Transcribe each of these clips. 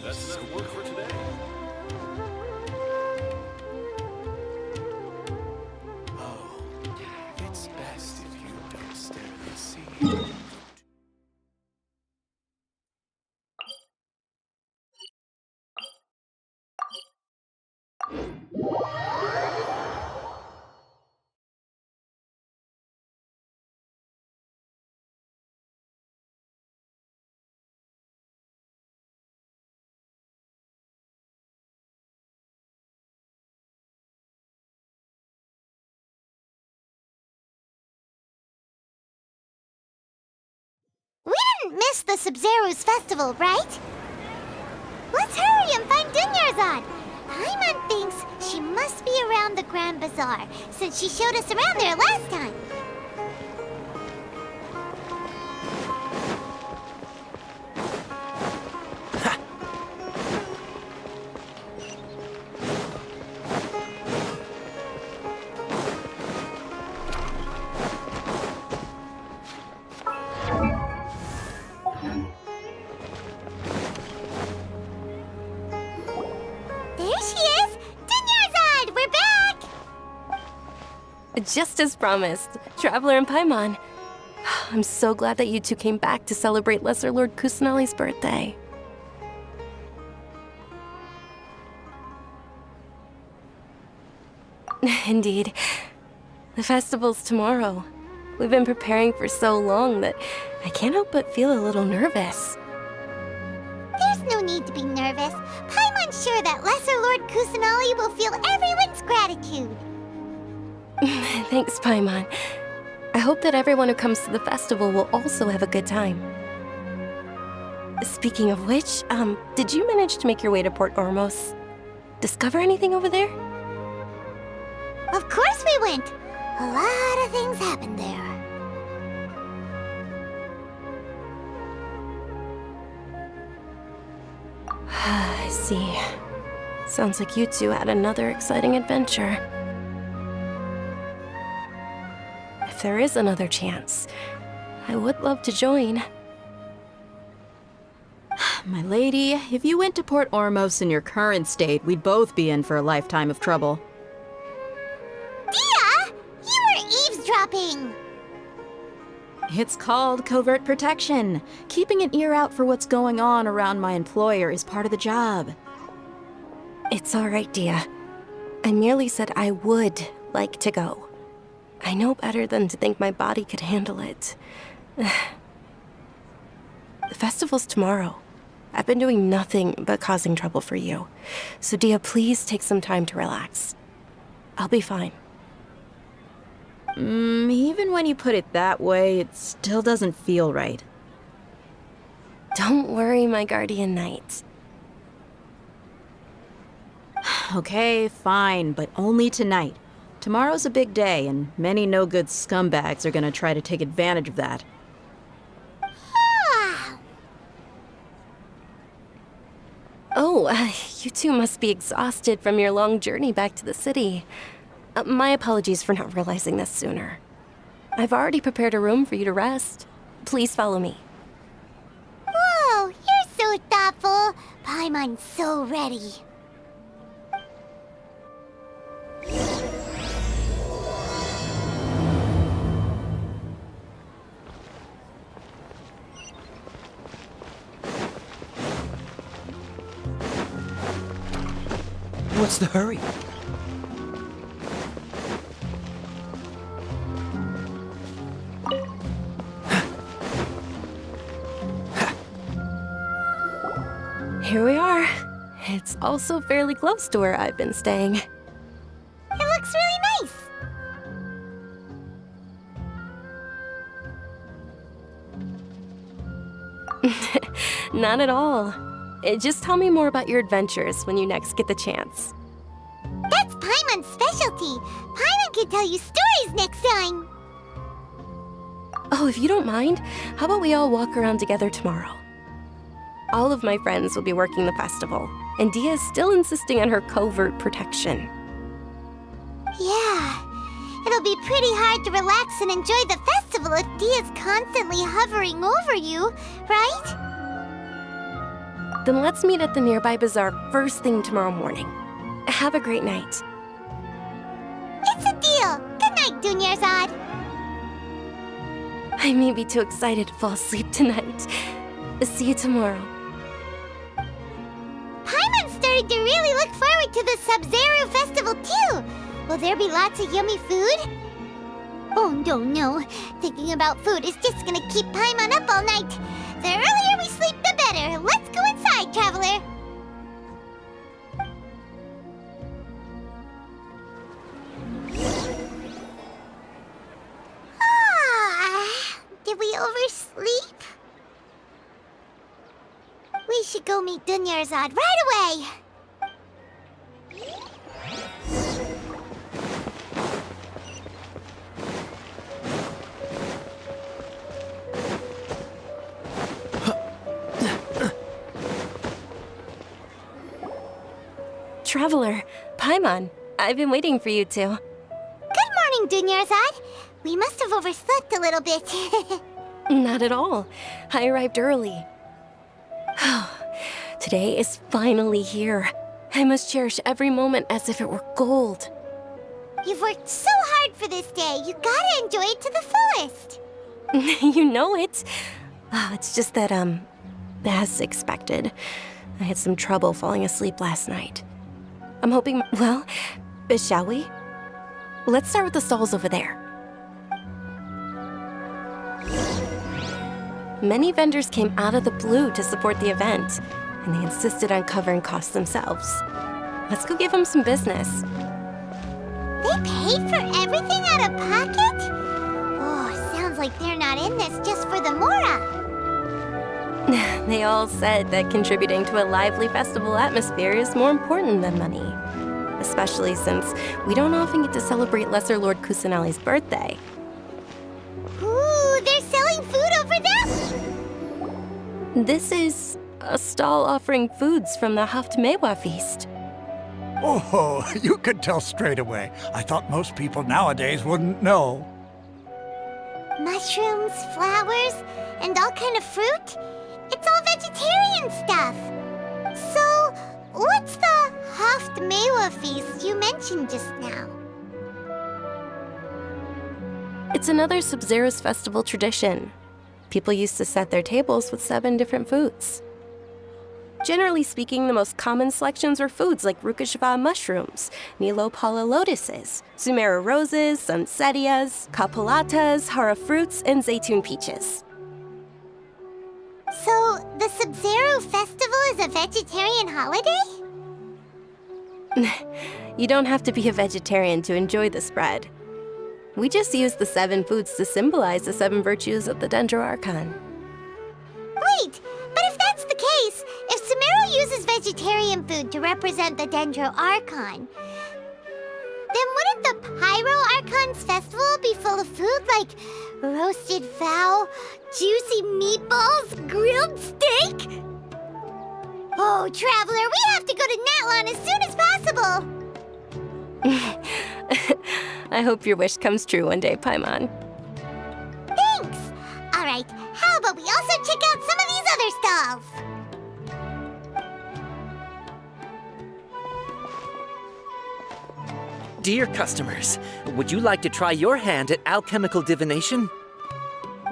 That's enough work for today. Oh, it's best if you don't stare at the sea. We didn't miss the Sub-Zero's festival, right? Let's hurry and find Dunyarzad. Paimon thinks she must be around the Grand Bazaar, since she showed us around there last time. There she is! Dunyarzad, we're back! Just as promised, Traveler and Paimon. I'm so glad that you two came back to celebrate Lesser Lord Kusanali's birthday. Indeed. The festival's tomorrow. We've been preparing for so long that I can't help but feel a little nervous. There's no need to be nervous. Paimon's sure that Lesser Lord Kusanali will feel everyone's gratitude. Thanks, Paimon. I hope that everyone who comes to the festival will also have a good time. Speaking of which, did you manage to make your way to Port Ormos? Discover anything over there? Of course we went. A lot of things happened there. I see. Sounds like you two had another exciting adventure. If there is another chance, I would love to join. My lady, if you went to Port Ormos in your current state, we'd both be in for a lifetime of trouble. Dia! You were eavesdropping! It's called covert protection. Keeping an ear out for what's going on around my employer is part of the job. It's all right, Dia. I merely said I would like to go. I know better than to think my body could handle it. The festival's tomorrow. I've been doing nothing but causing trouble for you. So Dia, please take some time to relax. I'll be fine. Even when you put it that way, it still doesn't feel right. Don't worry, my guardian knight. Okay, fine, but only tonight. Tomorrow's a big day, and many no-good scumbags are gonna try to take advantage of that. Oh, you two must be exhausted from your long journey back to the city. My apologies for not realizing this sooner. I've already prepared a room for you to rest. Please follow me. Whoa, you're so thoughtful. Paimon's so ready. What's the hurry? Here we are. It's also fairly close to where I've been staying. It looks really nice. Not at all. Just tell me more about your adventures when you next get the chance. That's Paimon's specialty. Paimon can tell you stories next time. Oh, if you don't mind, how about we all walk around together tomorrow? All of my friends will be working the festival, and Dia is still insisting on her covert protection. Yeah. It'll be pretty hard to relax and enjoy the festival if Dia's constantly hovering over you, right? Then let's meet at the nearby bazaar first thing tomorrow morning. Have a great night. It's a deal. Good night, Dunyarzad. I may be too excited to fall asleep tonight. See you tomorrow. Paimon's starting to really look forward to the Sub-Zero Festival too. Will there be lots of yummy food? Oh no. Thinking about food is just gonna keep Paimon up all night. The earlier we sleep, the better. Let's go inside, Traveler. Did we oversleep? We should go meet Dunyarzad right away. Traveler, Paimon, I've been waiting for you two. Good morning, Dunyarzad. We must have overslept a little bit. Not at all. I arrived early. Today is finally here. I must cherish every moment as if it were gold. You've worked so hard for this day. You gotta enjoy it to the fullest. You know it. It's just that, as expected, I had some trouble falling asleep last night. I'm hoping, well, shall we? Let's start with the stalls over there. Many vendors came out of the blue to support the event, and they insisted on covering costs themselves. Let's go give them some business. They paid for everything out of pocket? Oh, sounds like they're not in this just for the Mora. They all said that contributing to a lively festival atmosphere is more important than money. Especially since we don't often get to celebrate Lesser Lord Kusanali's birthday. Ooh, they're selling food over there? This is a stall offering foods from the Haftmewa feast. Oh, you could tell straight away. I thought most people nowadays wouldn't know. Mushrooms, flowers, and all kind of fruit? It's all vegetarian stuff. So, what's the Haftmewa feast you mentioned just now? It's another Sub-Zero's festival tradition. People used to set their tables with 7 different foods. Generally speaking, the most common selections were foods like Rukashva mushrooms, Nilopala lotuses, Sumera roses, Sunsetias, Kapalatas, Hara fruits, and Zaytun peaches. So, the Sub-Zero Festival is a vegetarian holiday? You don't have to be a vegetarian to enjoy the spread. We just use the 7 foods to symbolize the 7 virtues of the Dendro Archon. Wait, but if that's the case, if Sumero uses vegetarian food to represent the Dendro Archon, then wouldn't the Pyro Archon's festival be full of food like roasted fowl, juicy meatballs, grilled steak? Oh, Traveler, we have to go to Natlan as soon as possible! I hope your wish comes true one day, Paimon. Thanks! Alright, how about we also check out some of these other stalls? Dear customers, would you like to try your hand at alchemical divination?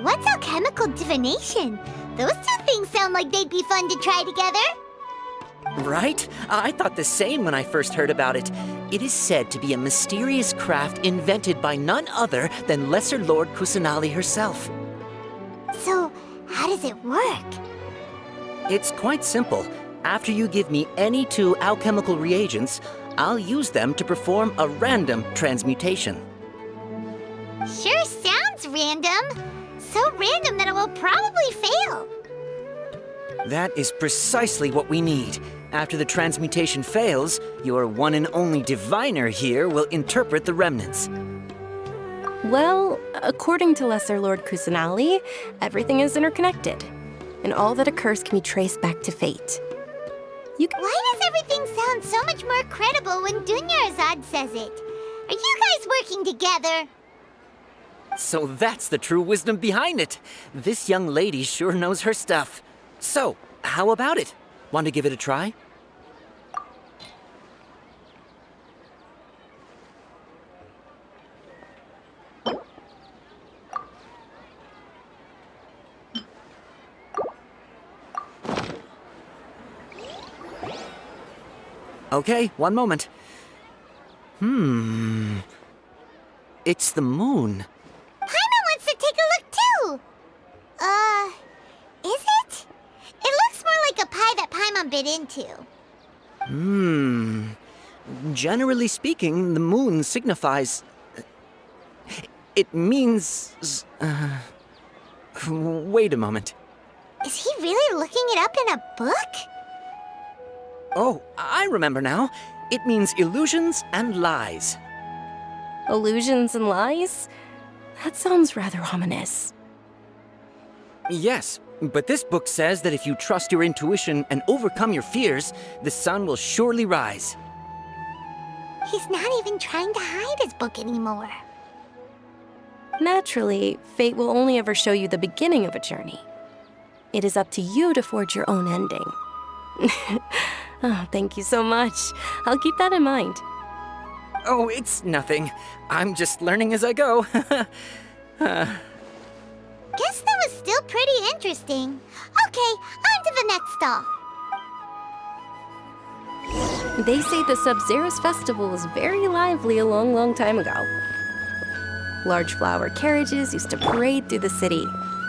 What's alchemical divination? Those two things sound like they'd be fun to try together. Right? I thought the same when I first heard about it. It is said to be a mysterious craft invented by none other than Lesser Lord Kusanali herself. So, how does it work? It's quite simple. After you give me any 2 alchemical reagents, I'll use them to perform a random transmutation. Sure sounds random. So random that it will probably fail. That is precisely what we need. After the transmutation fails, your one and only diviner here will interpret the remnants. Well, according to Lesser Lord Kusanali, everything is interconnected, and all that occurs can be traced back to fate. Why does everything sound so much more credible when Dunyarzad says it? Are you guys working together? So that's the true wisdom behind it. This young lady sure knows her stuff. So, how about it? Want to give it a try? Okay, one moment. It's the moon. Paimon wants to take a look too! Is it? It looks more like a pie that Paimon bit into. Generally speaking, the moon signifies... It means... Wait a moment. Is he really looking it up in a book? Oh, I remember now. It means illusions and lies. Illusions and lies? That sounds rather ominous. Yes, but this book says that if you trust your intuition and overcome your fears, the sun will surely rise. He's not even trying to hide his book anymore. Naturally, fate will only ever show you the beginning of a journey. It is up to you to forge your own ending. Oh, thank you so much. I'll keep that in mind. Oh, it's nothing. I'm just learning as I go. Guess that was still pretty interesting. Okay, on to the next stall. They say the Sub-Zero's festival was very lively a long, long time ago. Large flower carriages used to parade through the city.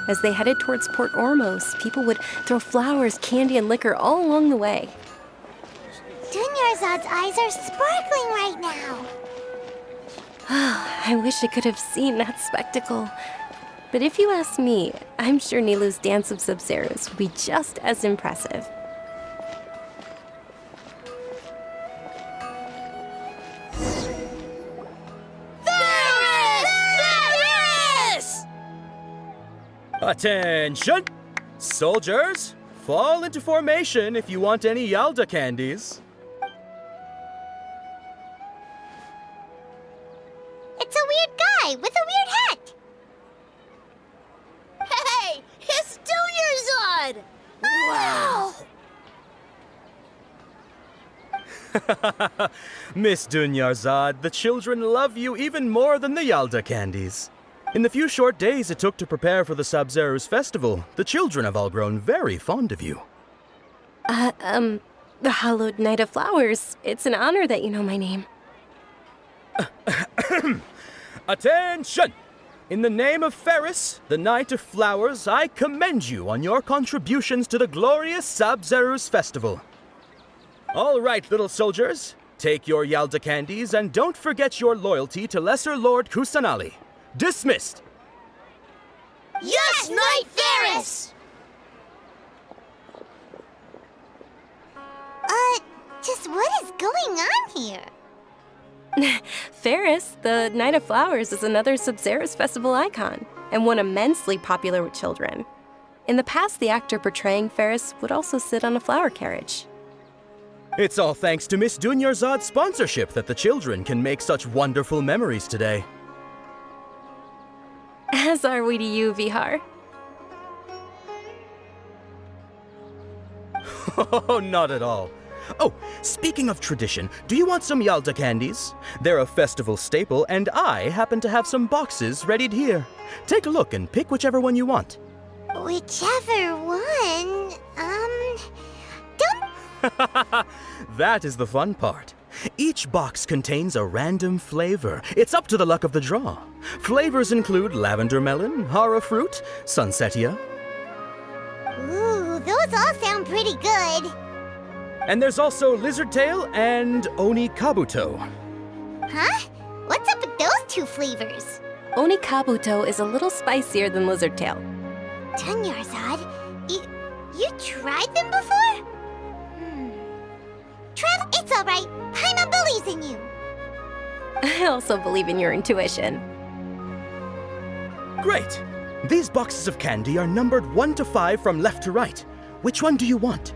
As they headed towards Port Ormos, people would throw flowers, candy, and liquor all along the way. Dunyarzad's eyes are sparkling right now. I wish I could have seen that spectacle. But if you ask me, I'm sure Nilou's dance of Sub-Zeros would be just as impressive. Attention! Soldiers, fall into formation if you want any Yalda candies. It's a weird guy with a weird hat. Hey, it's Dunyarzad! Wow! Miss Dunyarzad, the children love you even more than the Yalda candies. In the few short days it took to prepare for the Sub-Zero's festival, the children have all grown very fond of you. The Hallowed Knight of Flowers. It's an honor that you know my name. Attention! In the name of Ferris, the Knight of Flowers, I commend you on your contributions to the glorious Sub-Zero's festival. All right, little soldiers, take your Yalda candies and don't forget your loyalty to Lesser Lord Kusanali. Dismissed! Yes, Knight Ferris! Just what is going on here? Ferris, the Knight of Flowers, is another Sub-Zero's festival icon, and one immensely popular with children. In the past, the actor portraying Ferris would also sit on a flower carriage. It's all thanks to Miss Dunyarzad's sponsorship that the children can make such wonderful memories today. As are we to you, Vihar. Oh, not at all. Oh, speaking of tradition, do you want some Yalda candies? They're a festival staple, and I happen to have some boxes readied here. Take a look and pick whichever one you want. Whichever one, don't... That is the fun part. Each box contains a random flavor. It's up to the luck of the draw. Flavors include lavender melon, hara fruit, sunsetia. Ooh, those all sound pretty good. And there's also lizard tail and oni kabuto. Huh? What's up with those two flavors? Oni Kabuto is a little spicier than Lizard Tail. Dunyarzad, you tried them before? Trev, it's all right. Paimon believes in you. I also believe in your intuition. Great! These boxes of candy are numbered 1 to 5 from left to right. Which one do you want?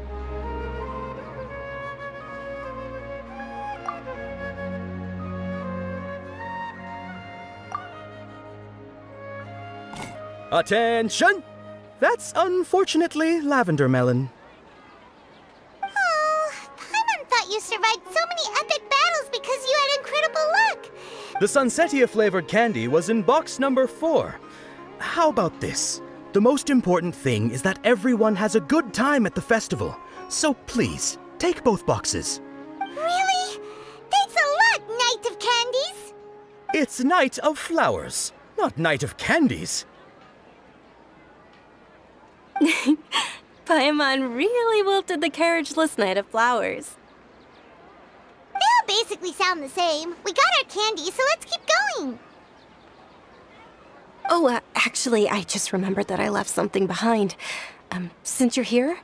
Attention! That's unfortunately lavender melon. you survived so many epic battles because you had incredible luck. The Sunsetia flavored candy was in box number 4. How about this? The most important thing is that everyone has a good time at the festival. So please, take both boxes. Really? Thanks a lot, Knight of Candies. It's Night of Flowers, not Night of Candies. Paimon really wilted the carriageless Knight of Flowers. They all basically sound the same. We got our candy, so let's keep going. Oh, actually, I just remembered that I left something behind. Since you're here,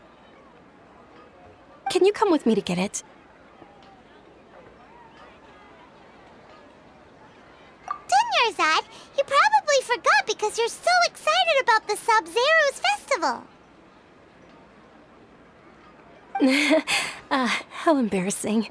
can you come with me to get it? Dunyarzad, you probably forgot because you're so excited about the Sub-Zero's festival. How embarrassing.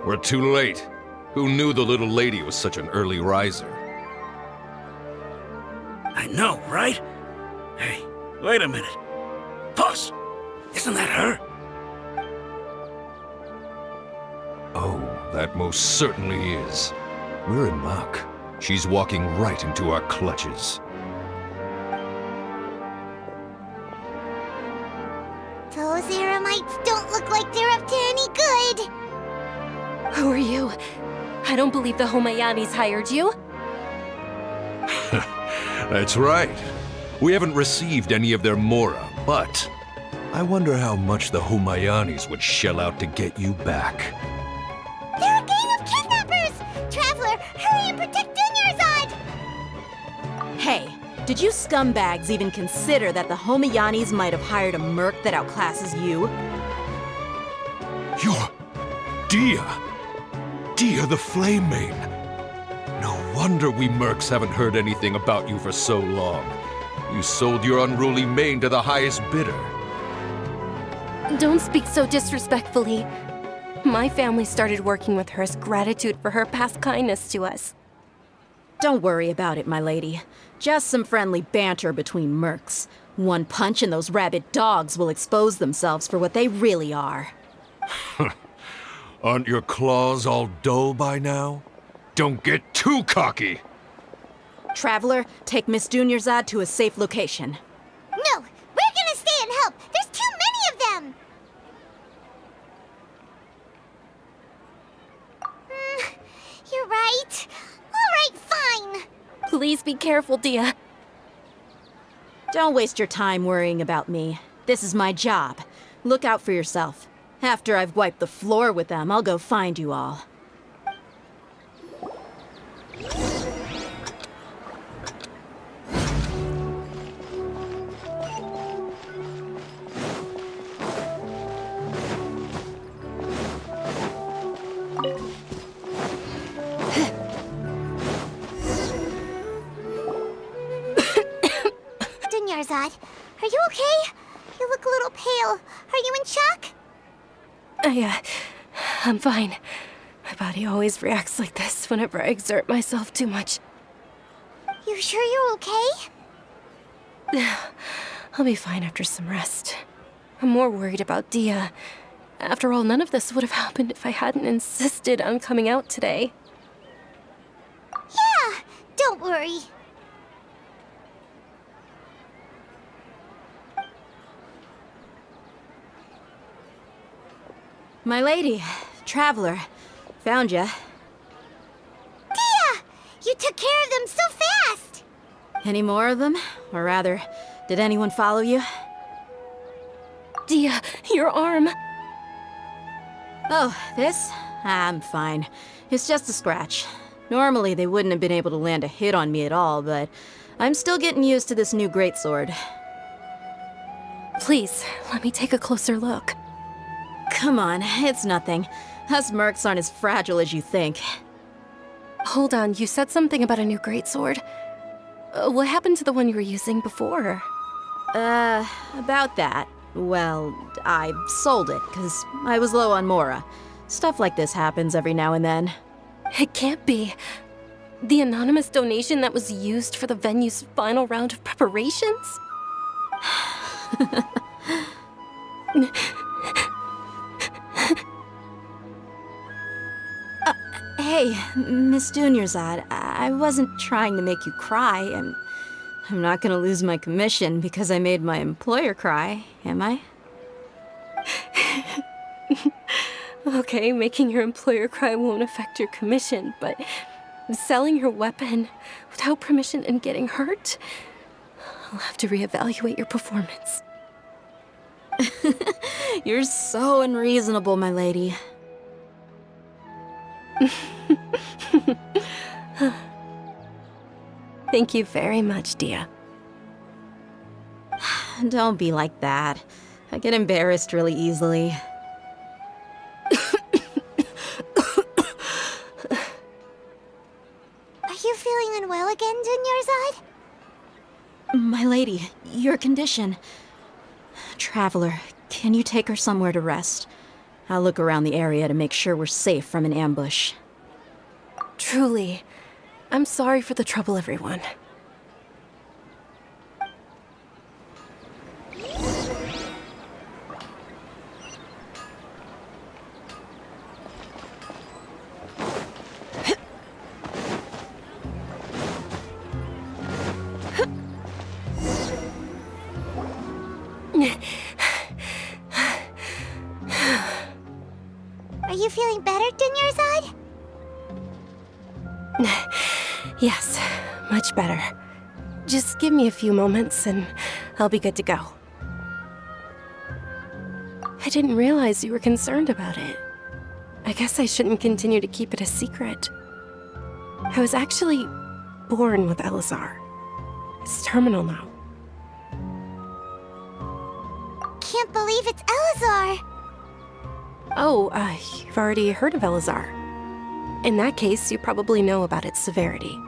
We're too late. Who knew the little lady was such an early riser? I know, right? Hey, wait a minute. Pause! Isn't that her? Oh, that most certainly is. We're in luck. She's walking right into our clutches. Those Eremites don't look like they're up to any good. Who are you? I don't believe the Homayanis hired you. That's right. We haven't received any of their mora, but I wonder how much the Homayanis would shell out to get you back. They're a gang of kidnappers! Traveler, hurry and protect Dunyarzad! Hey, did you scumbags even consider that the Homayanis might have hired a merc that outclasses you? You're... Dia! Dia the Flame Main! No wonder we mercs haven't heard anything about you for so long. You sold your unruly mane to the highest bidder. Don't speak so disrespectfully. My family started working with her as gratitude for her past kindness to us. Don't worry about it, my lady. Just some friendly banter between mercs. One punch and those rabid dogs will expose themselves for what they really are. Aren't your claws all dull by now? Don't get too cocky! Traveler, take Miss Dunyarzad to a safe location. No, we're gonna stay and help. There's too many of them. You're right. All right, fine. Please be careful, Dia. Don't waste your time worrying about me. This is my job. Look out for yourself. After I've wiped the floor with them, I'll go find you all. Dunyarzad, are you okay? You look a little pale. Are you in shock? I'm fine. My body always reacts like this whenever I exert myself too much. You sure you're okay? I'll be fine after some rest. I'm more worried about Dia. After all, none of this would have happened if I hadn't insisted on coming out today. Yeah, don't worry. My lady, Traveler, found ya. Dia! You took care of them so fast! Any more of them? Or rather, did anyone follow you? Dia, your arm! Oh, this? I'm fine. It's just a scratch. Normally, they wouldn't have been able to land a hit on me at all, but I'm still getting used to this new greatsword. Please, let me take a closer look. Come on, it's nothing. Us mercs aren't as fragile as you think. Hold on, you said something about a new greatsword. What happened to the one you were using before? About that. Well, I sold it, because I was low on Mora. Stuff like this happens every now and then. It can't be. The anonymous donation that was used for the venue's final round of preparations? Hey, Miss Dunyarzad, I wasn't trying to make you cry, and I'm not gonna lose my commission because I made my employer cry, am I? Okay, making your employer cry won't affect your commission, but selling your weapon without permission and getting hurt? I'll have to reevaluate your performance. You're so unreasonable, my lady. Thank you very much, Dia. Don't be like that. I get embarrassed really easily. Are you feeling unwell again, Dunyarzad? My lady, your condition. Traveler, can you take her somewhere to rest? I'll look around the area to make sure we're safe from an ambush. Truly, I'm sorry for the trouble, everyone. Are you feeling better, Dunyarzad? Yes, much better. Just give me a few moments and I'll be good to go. I didn't realize you were concerned about it. I guess I shouldn't continue to keep it a secret. I was actually born with Elazar. It's terminal now. Can't believe it's Elazar! Oh, you've already heard of Elazar. In that case, you probably know about its severity.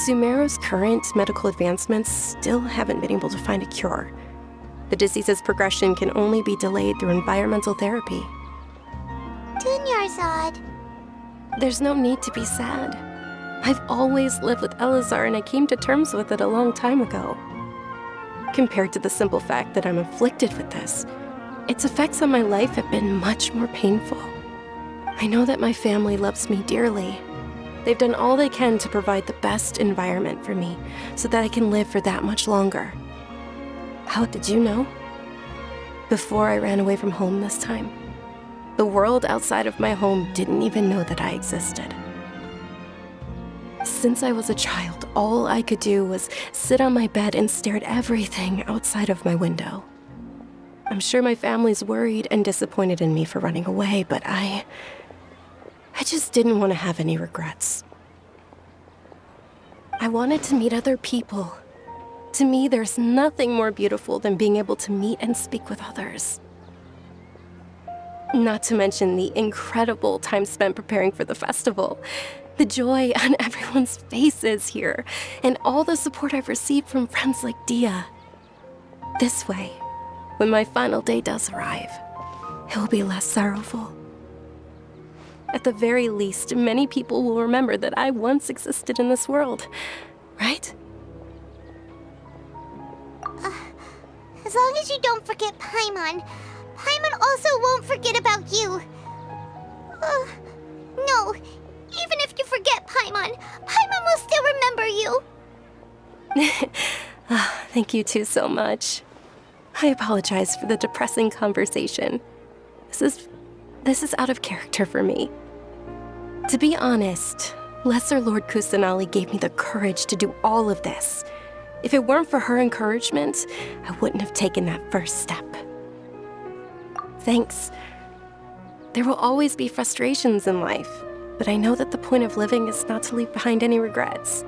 Sumeru's current medical advancements still haven't been able to find a cure. The disease's progression can only be delayed through environmental therapy. Dunyarzad. There's no need to be sad. I've always lived with Elazar and I came to terms with it a long time ago. Compared to the simple fact that I'm afflicted with this, its effects on my life have been much more painful. I know that my family loves me dearly. They've done all they can to provide the best environment for me so that I can live for that much longer. How did you know? Before I ran away from home this time, the world outside of my home didn't even know that I existed. Since I was a child, all I could do was sit on my bed and stare at everything outside of my window. I'm sure my family's worried and disappointed in me for running away, but I just didn't want to have any regrets. I wanted to meet other people. To me, there's nothing more beautiful than being able to meet and speak with others. Not to mention the incredible time spent preparing for the festival, the joy on everyone's faces here, and all the support I've received from friends like Dia. This way, when my final day does arrive, it will be less sorrowful. At the very least, many people will remember that I once existed in this world, right? As long as you don't forget Paimon, Paimon also won't forget about you. No, even if you forget Paimon, Paimon will still remember you. Thank you two so much. I apologize for the depressing conversation. This is out of character for me. To be honest, Lesser Lord Kusanali gave me the courage to do all of this. If it weren't for her encouragement, I wouldn't have taken that first step. Thanks. There will always be frustrations in life, but I know that the point of living is not to leave behind any regrets.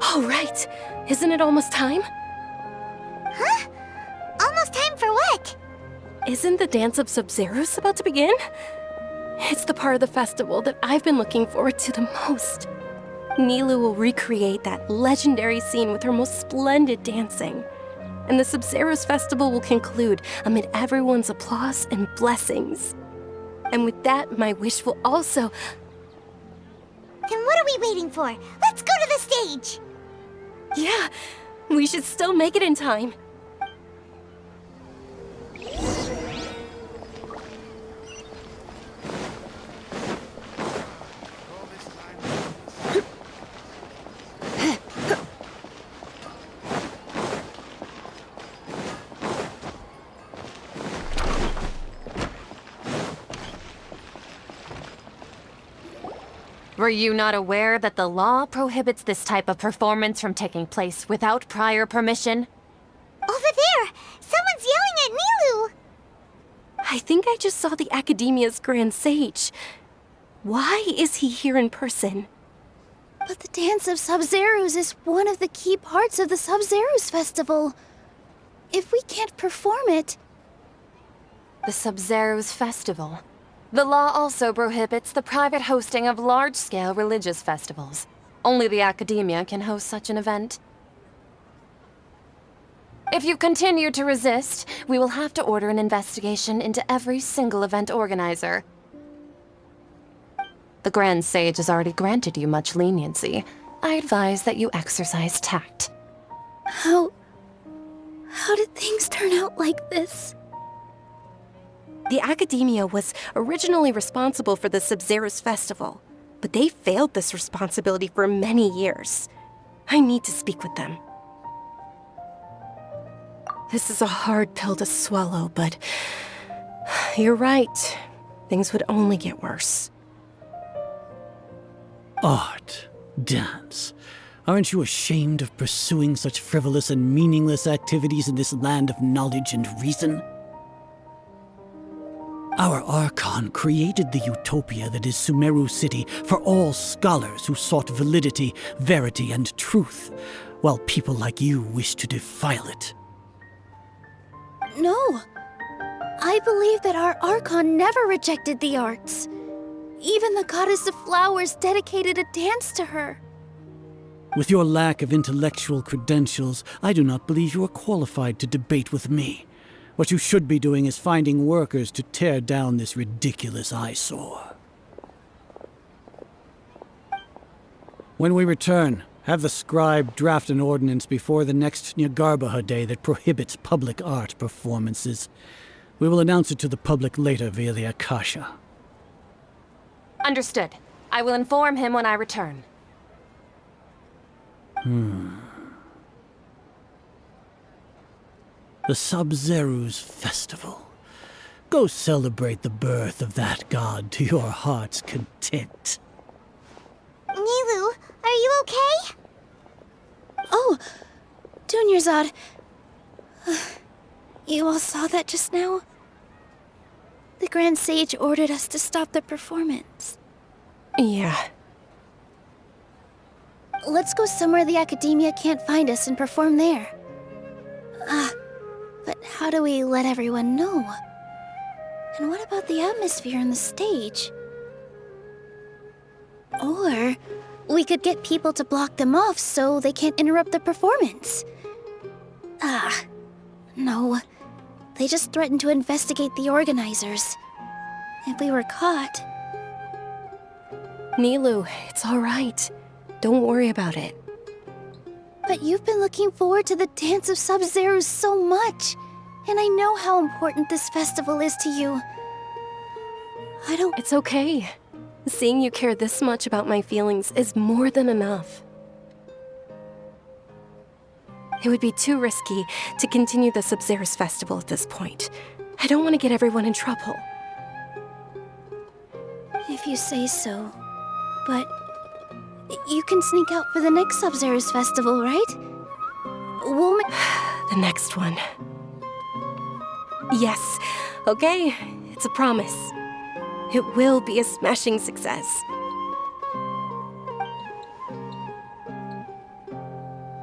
Oh, right! Isn't it almost time? Huh? Isn't the Dance of Sub-Zerus about to begin? It's the part of the festival that I've been looking forward to the most. Nilou will recreate that legendary scene with her most splendid dancing. And the Sub-Zerus festival will conclude amid everyone's applause and blessings. And with that, my wish will also... Then what are we waiting for? Let's go to the stage! Yeah, we should still make it in time. Were you not aware that the law prohibits this type of performance from taking place without prior permission? Over there! Someone's yelling at Nilou! I think I just saw the Academia's Grand Sage. Why is he here in person? But the Dance of Sub-Zerus is one of the key parts of the Sub-Zerus festival. If we can't perform it... The Sub-Zerus festival. The law also prohibits the private hosting of large-scale religious festivals. Only the Academia can host such an event. If you continue to resist, we will have to order an investigation into every single event organizer. The Grand Sage has already granted you much leniency. I advise that you exercise tact. How did things turn out like this? The Academia was originally responsible for the Sub-Zerus festival, but they failed this responsibility for many years. I need to speak with them. This is a hard pill to swallow, but you're right. Things would only get worse. Art, dance. Aren't you ashamed of pursuing such frivolous and meaningless activities in this land of knowledge and reason? Our Archon created the utopia that is Sumeru City for all scholars who sought validity, verity, and truth, while people like you wish to defile it. No. I believe that our Archon never rejected the arts. Even the goddess of flowers dedicated a dance to her. With your lack of intellectual credentials, I do not believe you are qualified to debate with me. What you should be doing is finding workers to tear down this ridiculous eyesore. When we return, have the scribe draft an ordinance before the next Nyargarbaha Day that prohibits public art performances. We will announce it to the public later via the Akasha. Understood. I will inform him when I return. The Sub-Zerus Festival. Go celebrate the birth of that god to your heart's content. Nilou, are you okay? Oh, Dunyarzad. You all saw that just now? The Grand Sage ordered us to stop the performance. Yeah. Let's go somewhere the Academia can't find us and perform there. But how do we let everyone know? And what about the atmosphere on the stage? Or we could get people to block them off so they can't interrupt the performance. No. They just threatened to investigate the organizers. If we were caught... Nilou, it's all right. Don't worry about it. But you've been looking forward to the Dance of Sub-Zerus so much. And I know how important this festival is to you. It's okay. Seeing you care this much about my feelings is more than enough. It would be too risky to continue the Sub-Zerus festival at this point. I don't want to get everyone in trouble. If you say so. But you can sneak out for the next Sub-Zerus festival, right? We'll The next one. Yes. Okay. It's a promise. It will be a smashing success.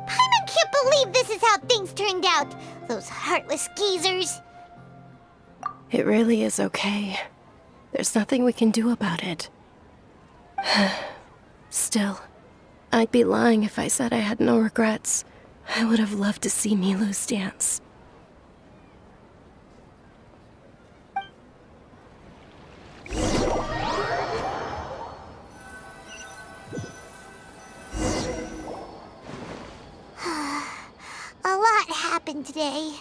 Paimon can't believe this is how things turned out. Those heartless geezers. It really is okay. There's nothing we can do about it. Still, I'd be lying if I said I had no regrets. I would have loved to see Milu's dance. A lot happened today.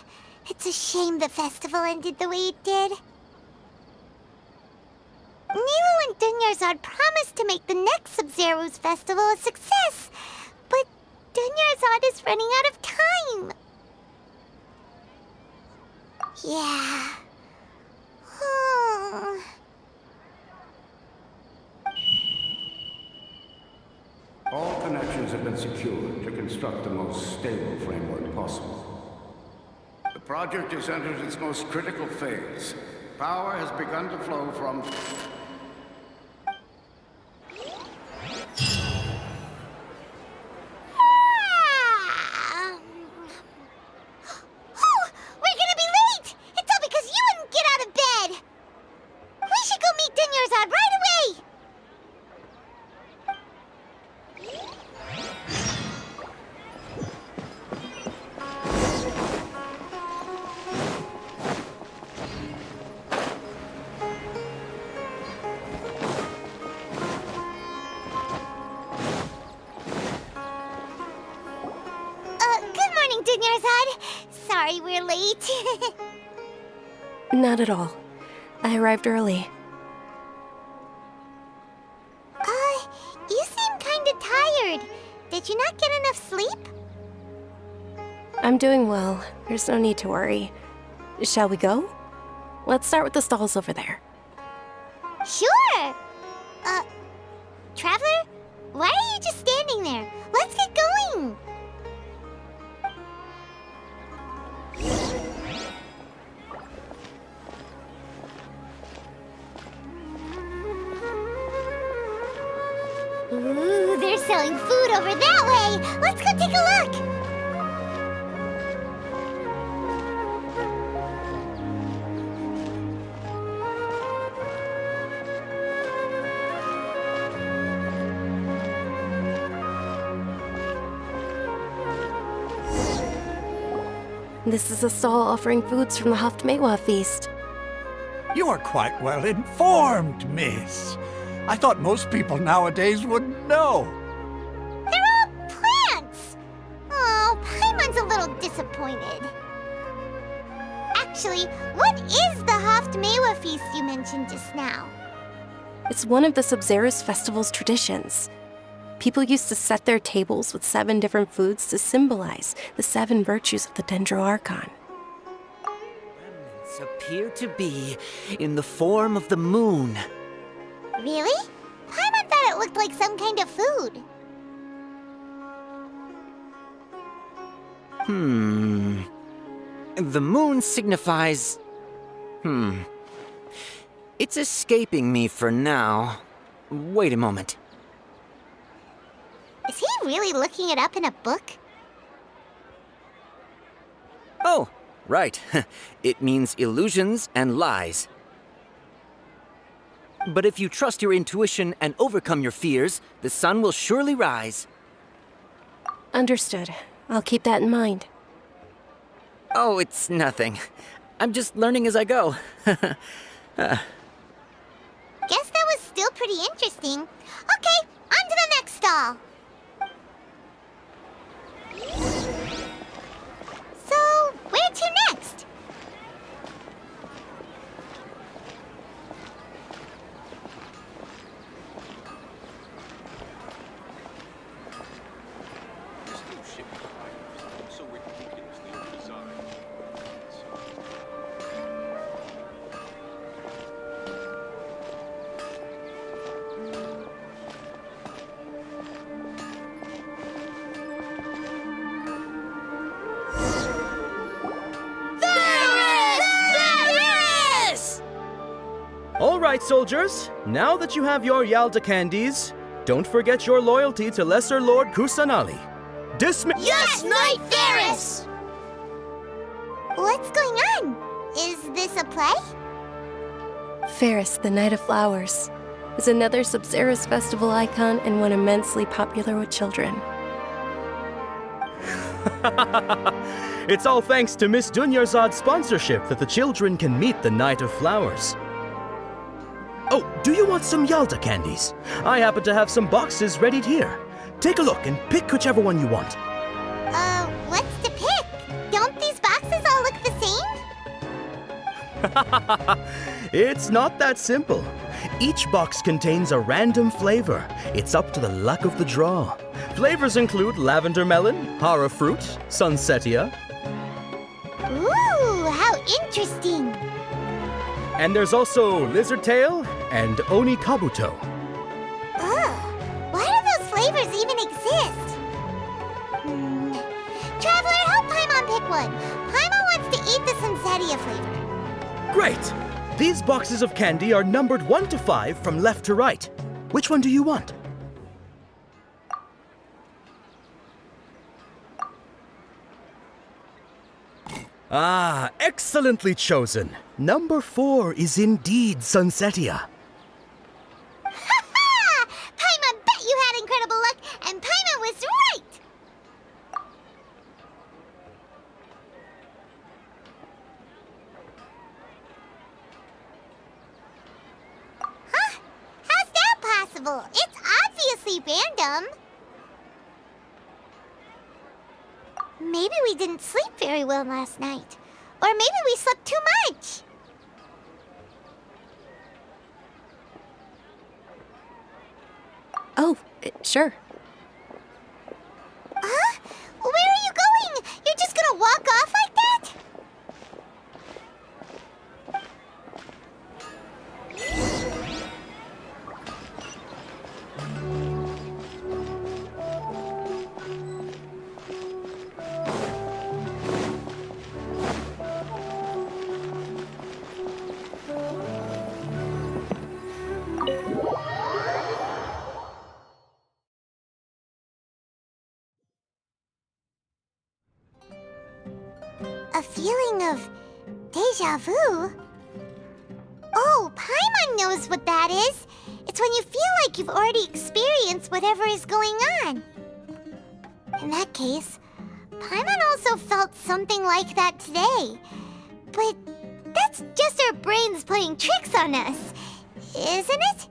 It's a shame the festival ended the way it did. Milu and Dunyarzad promised to make the next Sub-Zero's festival a success, but Dunyarzad is running out of time. Yeah. All connections have been secured to construct the most stable framework possible. The project has entered its most critical phase. Power has begun to flow from... We're gonna be late! It's all because you wouldn't get out of bed! We should go meet Dunyarzad right away! Good morning, Dunyarzad. Sorry we're late. Not at all. I arrived early. You seem kinda tired. Did you not get enough sleep? I'm doing well. There's no need to worry. Shall we go? Let's start with the stalls over there. Sure! Traveler? Why are you just standing there? Let's get going! Ooh, they're selling food over that way! Let's go take a look! This is a stall offering foods from the Haftmewa feast. You are quite well informed, miss. I thought most people nowadays wouldn't know. They're all plants! Oh, Paimon's a little disappointed. Actually, what is the Haftmewa feast you mentioned just now? It's one of the Sub-Zero's festival's traditions. People used to set their tables with 7 different foods to symbolize the 7 virtues of the Dendroarchon. Remnants appear to be in the form of the moon. Really? Paimon thought it looked like some kind of food. The moon signifies... It's escaping me for now. Wait a moment. Is he really looking it up in a book? Oh, right. It means illusions and lies. But if you trust your intuition and overcome your fears, the sun will surely rise. Understood. I'll keep that in mind. Oh, it's nothing. I'm just learning as I go. Guess that was still pretty interesting. Okay, on to the next stall. So, where to next? All right, soldiers. Now that you have your Yalda candies, don't forget your loyalty to Lesser Lord Kusanali. Dismiss. Yes, Knight Varus! What's going on? Is this a play? Ferris, the Knight of Flowers, is another Sub-Zero's festival icon and one immensely popular with children. It's all thanks to Miss Dunyarzad's sponsorship that the children can meet the Knight of Flowers. Oh, do you want some Yalta candies? I happen to have some boxes ready here. Take a look and pick whichever one you want. What's to pick? Don't these boxes all look the same? It's not that simple. Each box contains a random flavor. It's up to the luck of the draw. Flavors include lavender melon, hara fruit, sunsetia. Ooh, how interesting. And there's also lizard tail and oni kabuto. Ugh, why do those flavors even exist? Traveler, help Paimon pick one. Paimon wants to eat the sunsetia flavor. Great! These boxes of candy are numbered 1 to 5 from left to right. Which one do you want? Ah, excellently chosen. Number 4 is indeed sunsetia. Ha-ha! Paimon bet you had incredible luck, and Paimon was right! Huh? How's that possible? It's obviously random. Maybe we didn't sleep very well last night. Or maybe we slept too much. Oh, sure. Huh? Where are you going? You're just gonna walk off like that? A feeling of deja vu? Oh, Paimon knows what that is. It's when you feel like you've already experienced whatever is going on. In that case, Paimon also felt something like that today. But that's just our brains playing tricks on us, isn't it?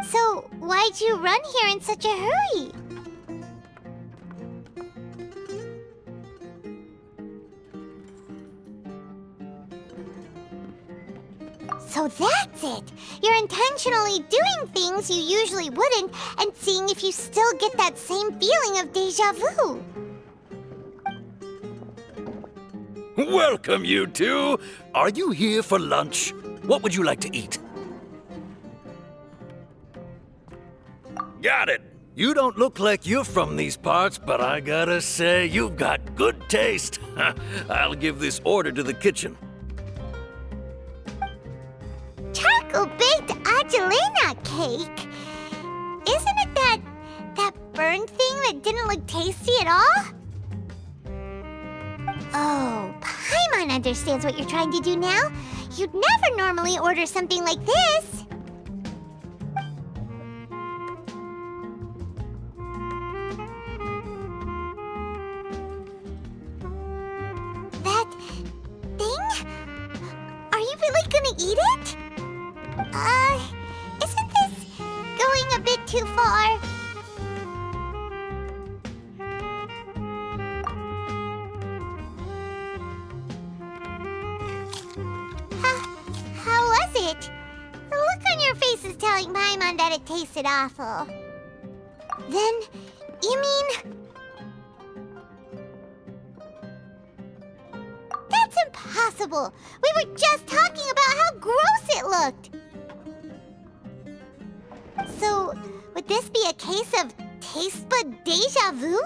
So, why'd you run here in such a hurry? So that's it! You're intentionally doing things you usually wouldn't and seeing if you still get that same feeling of deja vu. Welcome, you two. Are you here for lunch? What would you like to eat? Got it. You don't look like you're from these parts, but I gotta say, you've got good taste. I'll give this order to the kitchen. Charcoal-baked Angelina cake? Isn't it that burned thing that didn't look tasty at all? Oh, Paimon understands what you're trying to do now. You'd never normally order something like this. That thing? Are you really gonna eat it? Isn't this going a bit too far? How was it? The look on your face is telling Paimon that it tasted awful. Then, you mean... That's impossible! We were just talking about how gross it looked! So, would this be a case of taste bud deja vu?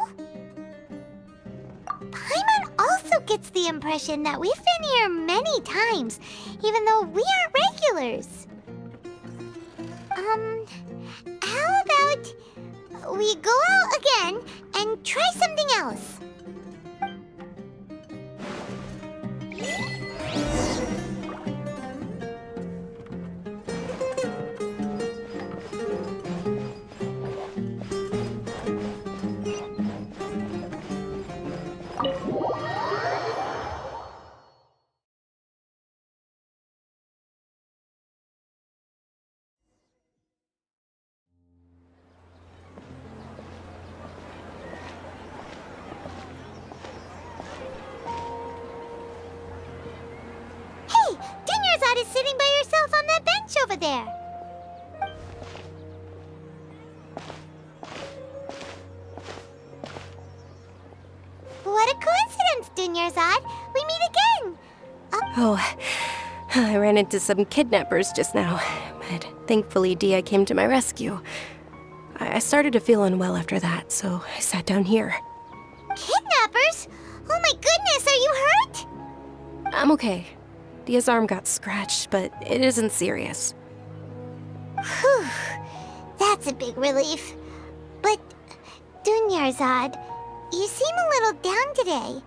Paimon also gets the impression that we've been here many times, even though we aren't regulars. How about we go out again and try something else? Hey, Dunyarzad is sitting by herself on that bench over there. What a coincidence, Dunyarzad. We meet again. Oh, I ran into some kidnappers just now, but thankfully Dia came to my rescue. I started to feel unwell after that, so I sat down here. Kidnappers? Oh my goodness, are you hurt? I'm okay. Dia's arm got scratched, but it isn't serious. Whew. That's a big relief. But, Dunyarzad, you seem a little down today.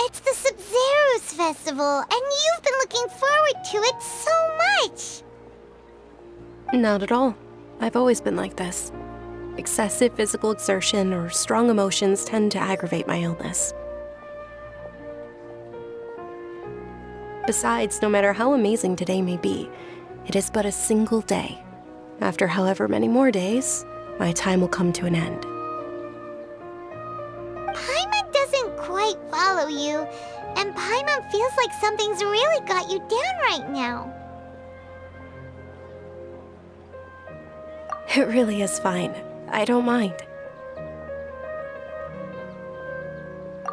It's the Sub-Zero's festival, and you've been looking forward to it so much. Not at all. I've always been like this. Excessive physical exertion or strong emotions tend to aggravate my illness. Besides, no matter how amazing today may be, it is but a single day. After however many more days, my time will come to an end. Paimon doesn't quite follow you, and Paimon feels like something's really got you down right now. It really is fine. I don't mind.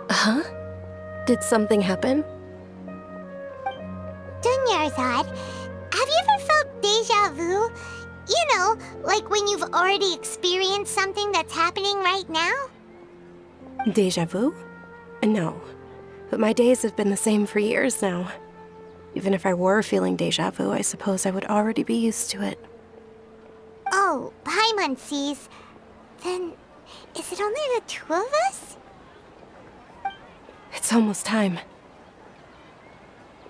Huh? Did something happen? Dunyarzad, have you ever felt deja vu? You know, like when you've already experienced something that's happening right now? Deja vu? No. But my days have been the same for years now. Even if I were feeling deja vu, I suppose I would already be used to it. Oh, Paimon sees. Then, is it only the two of us? It's almost time.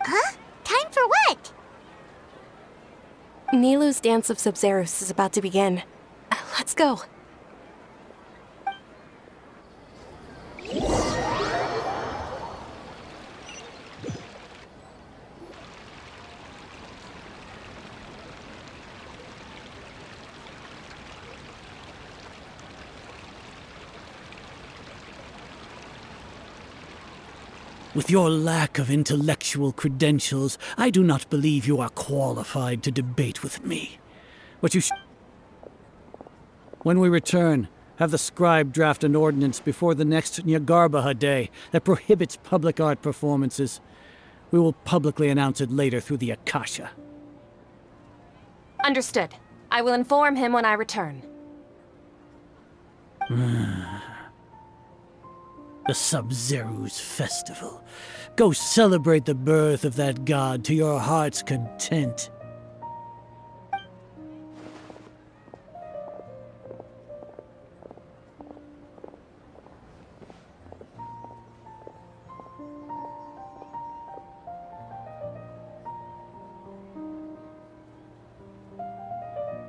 Huh? Time for what? Nilou's Dance of Sub-Zeros is about to begin. Let's go. With your lack of intellectual credentials, I do not believe you are qualified to debate with me. But you When we return, have the scribe draft an ordinance before the next Nyargarbaha Day that prohibits public art performances. We will publicly announce it later through the Akasha. Understood. I will inform him when I return. The Sub-Zero's festival. Go celebrate the birth of that god to your heart's content.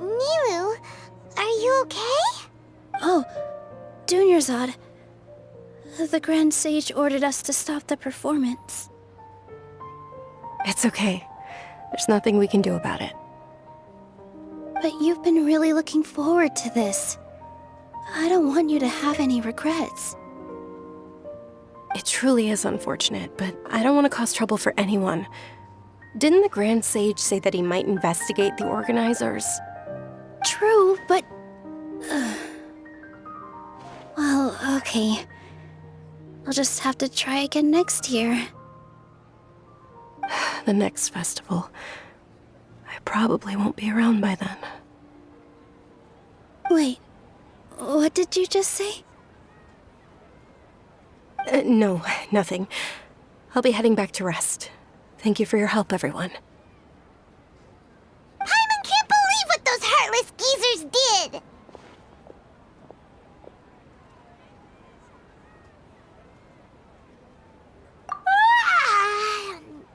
Nilou, are you okay? Oh, Dunyarzad. The Grand Sage ordered us to stop the performance. It's okay. There's nothing we can do about it. But you've been really looking forward to this. I don't want you to have any regrets. It truly is unfortunate, but I don't want to cause trouble for anyone. Didn't the Grand Sage say that he might investigate the organizers? True, but... Well, okay. I'll just have to try again next year. The next festival. I probably won't be around by then. Wait, what did you just say? No, nothing. I'll be heading back to rest. Thank you for your help, everyone. Paimon can't believe what those heartless geezers did!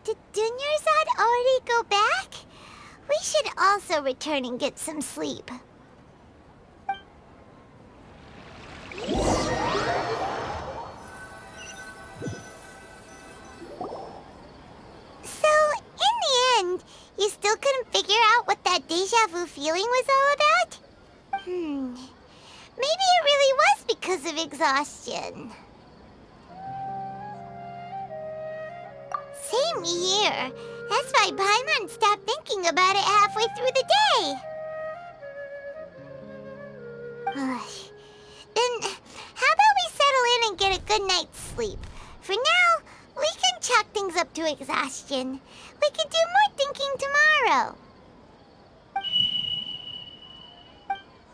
Did Dunyarzad already go back? We should also return and get some sleep. that deja vu feeling was all about? Maybe it really was because of exhaustion. Same here. That's why Paimon stopped thinking about it halfway through the day. Then, how about we settle in and get a good night's sleep? For now, we can chalk things up to exhaustion. We can do more thinking tomorrow.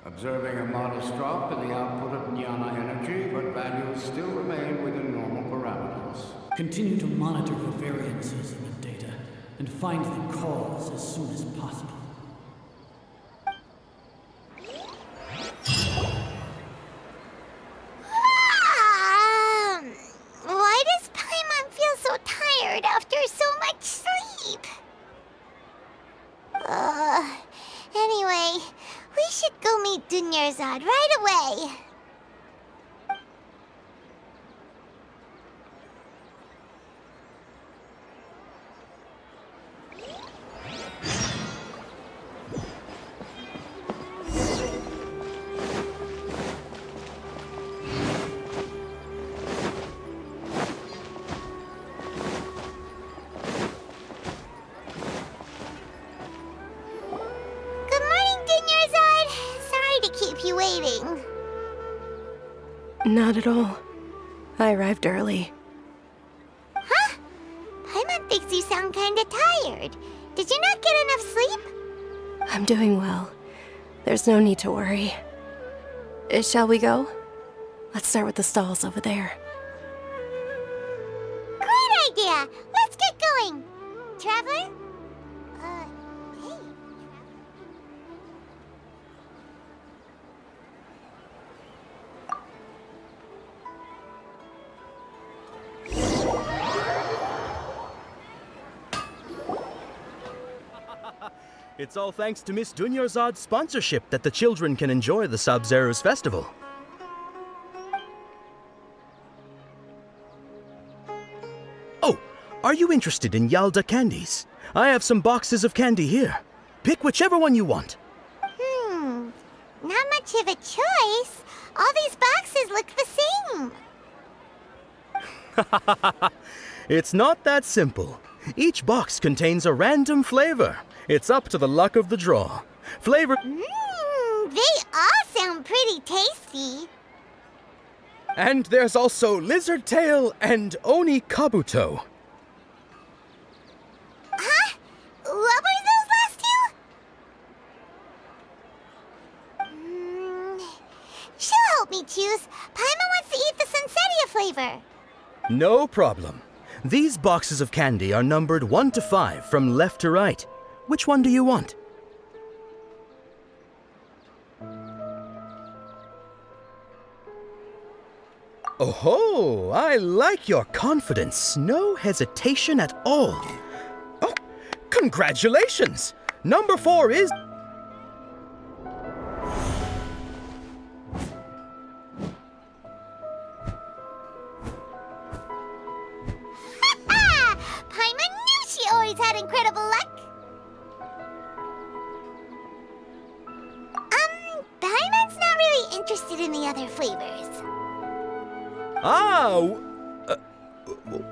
Observing a modest drop in the output of jnana energy, but values still remain within normal parameters. Continue to monitor for variances in the data and find the cause as soon as possible. Why does Paimon feel so tired after so much sleep? Anyway, we should go meet Dunyarzad right away. Waiting. Not at all. I arrived early. Huh? Paimon thinks you sound kinda tired. Did you not get enough sleep? I'm doing well. There's no need to worry. Shall we go? Let's start with the stalls over there. Great idea! Let's get going! Traveler? Hey. It's all thanks to Miss Dunyarzad's sponsorship that the children can enjoy the Sub-Zero's festival. Oh, are you interested in Yalda candies? I have some boxes of candy here. Pick whichever one you want. Not much of a choice. All these boxes look the same. It's not that simple. Each box contains a random flavor. It's up to the luck of the draw. Flavor... They all sound pretty tasty. And there's also Lizard Tail and Oni Kabuto. Huh? What were those last two? She'll help me choose. Paimon wants to eat the Sunsetia flavor. No problem. These boxes of candy are numbered 1 to 5 from left to right. Which one do you want? Oh, I like your confidence. No hesitation at all. Oh, congratulations! Number 4 is... Paimon knew she always had incredible luck. Paimon's not really interested in the other flavors.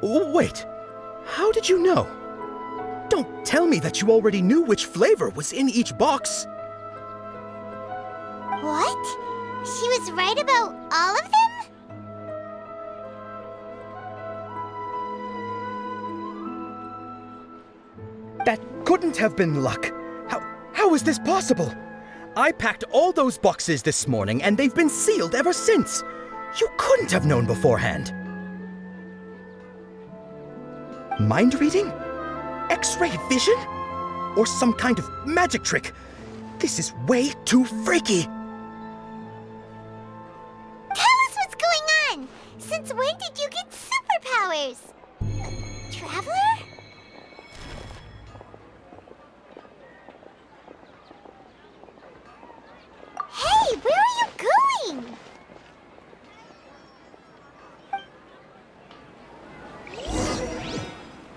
Wait. How did you know? Don't tell me that you already knew which flavor was in each box. What? She was right about all of them? That couldn't have been luck. How is this possible? I packed all those boxes this morning and they've been sealed ever since. You couldn't have known beforehand. Mind reading? X-ray vision? Or some kind of magic trick? This is way too freaky. Tell us what's going on! Since when did you get superpowers? Traveler? Hey, where are you going?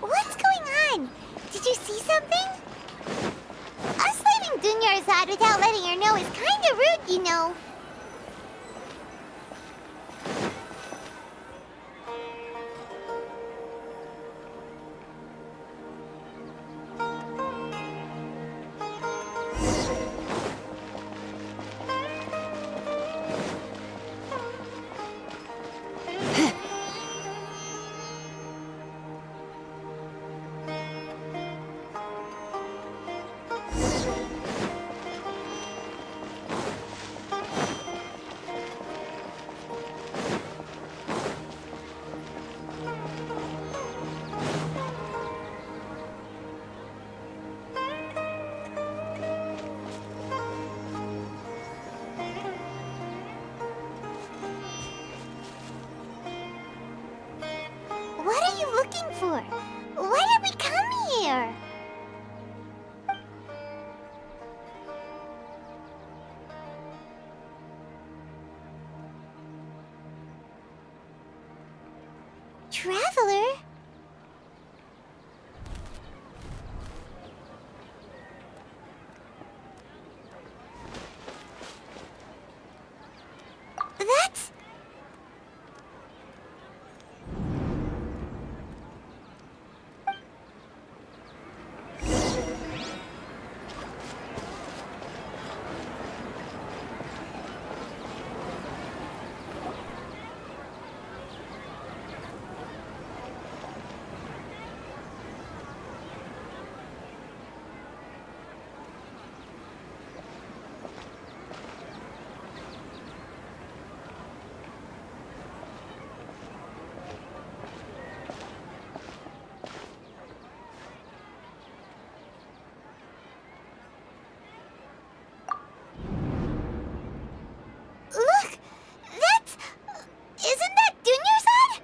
What's going on? Did you see something? Us leaving for? Why did we come here? Traveler? That's... Look! That's... Isn't that Dunyarzad?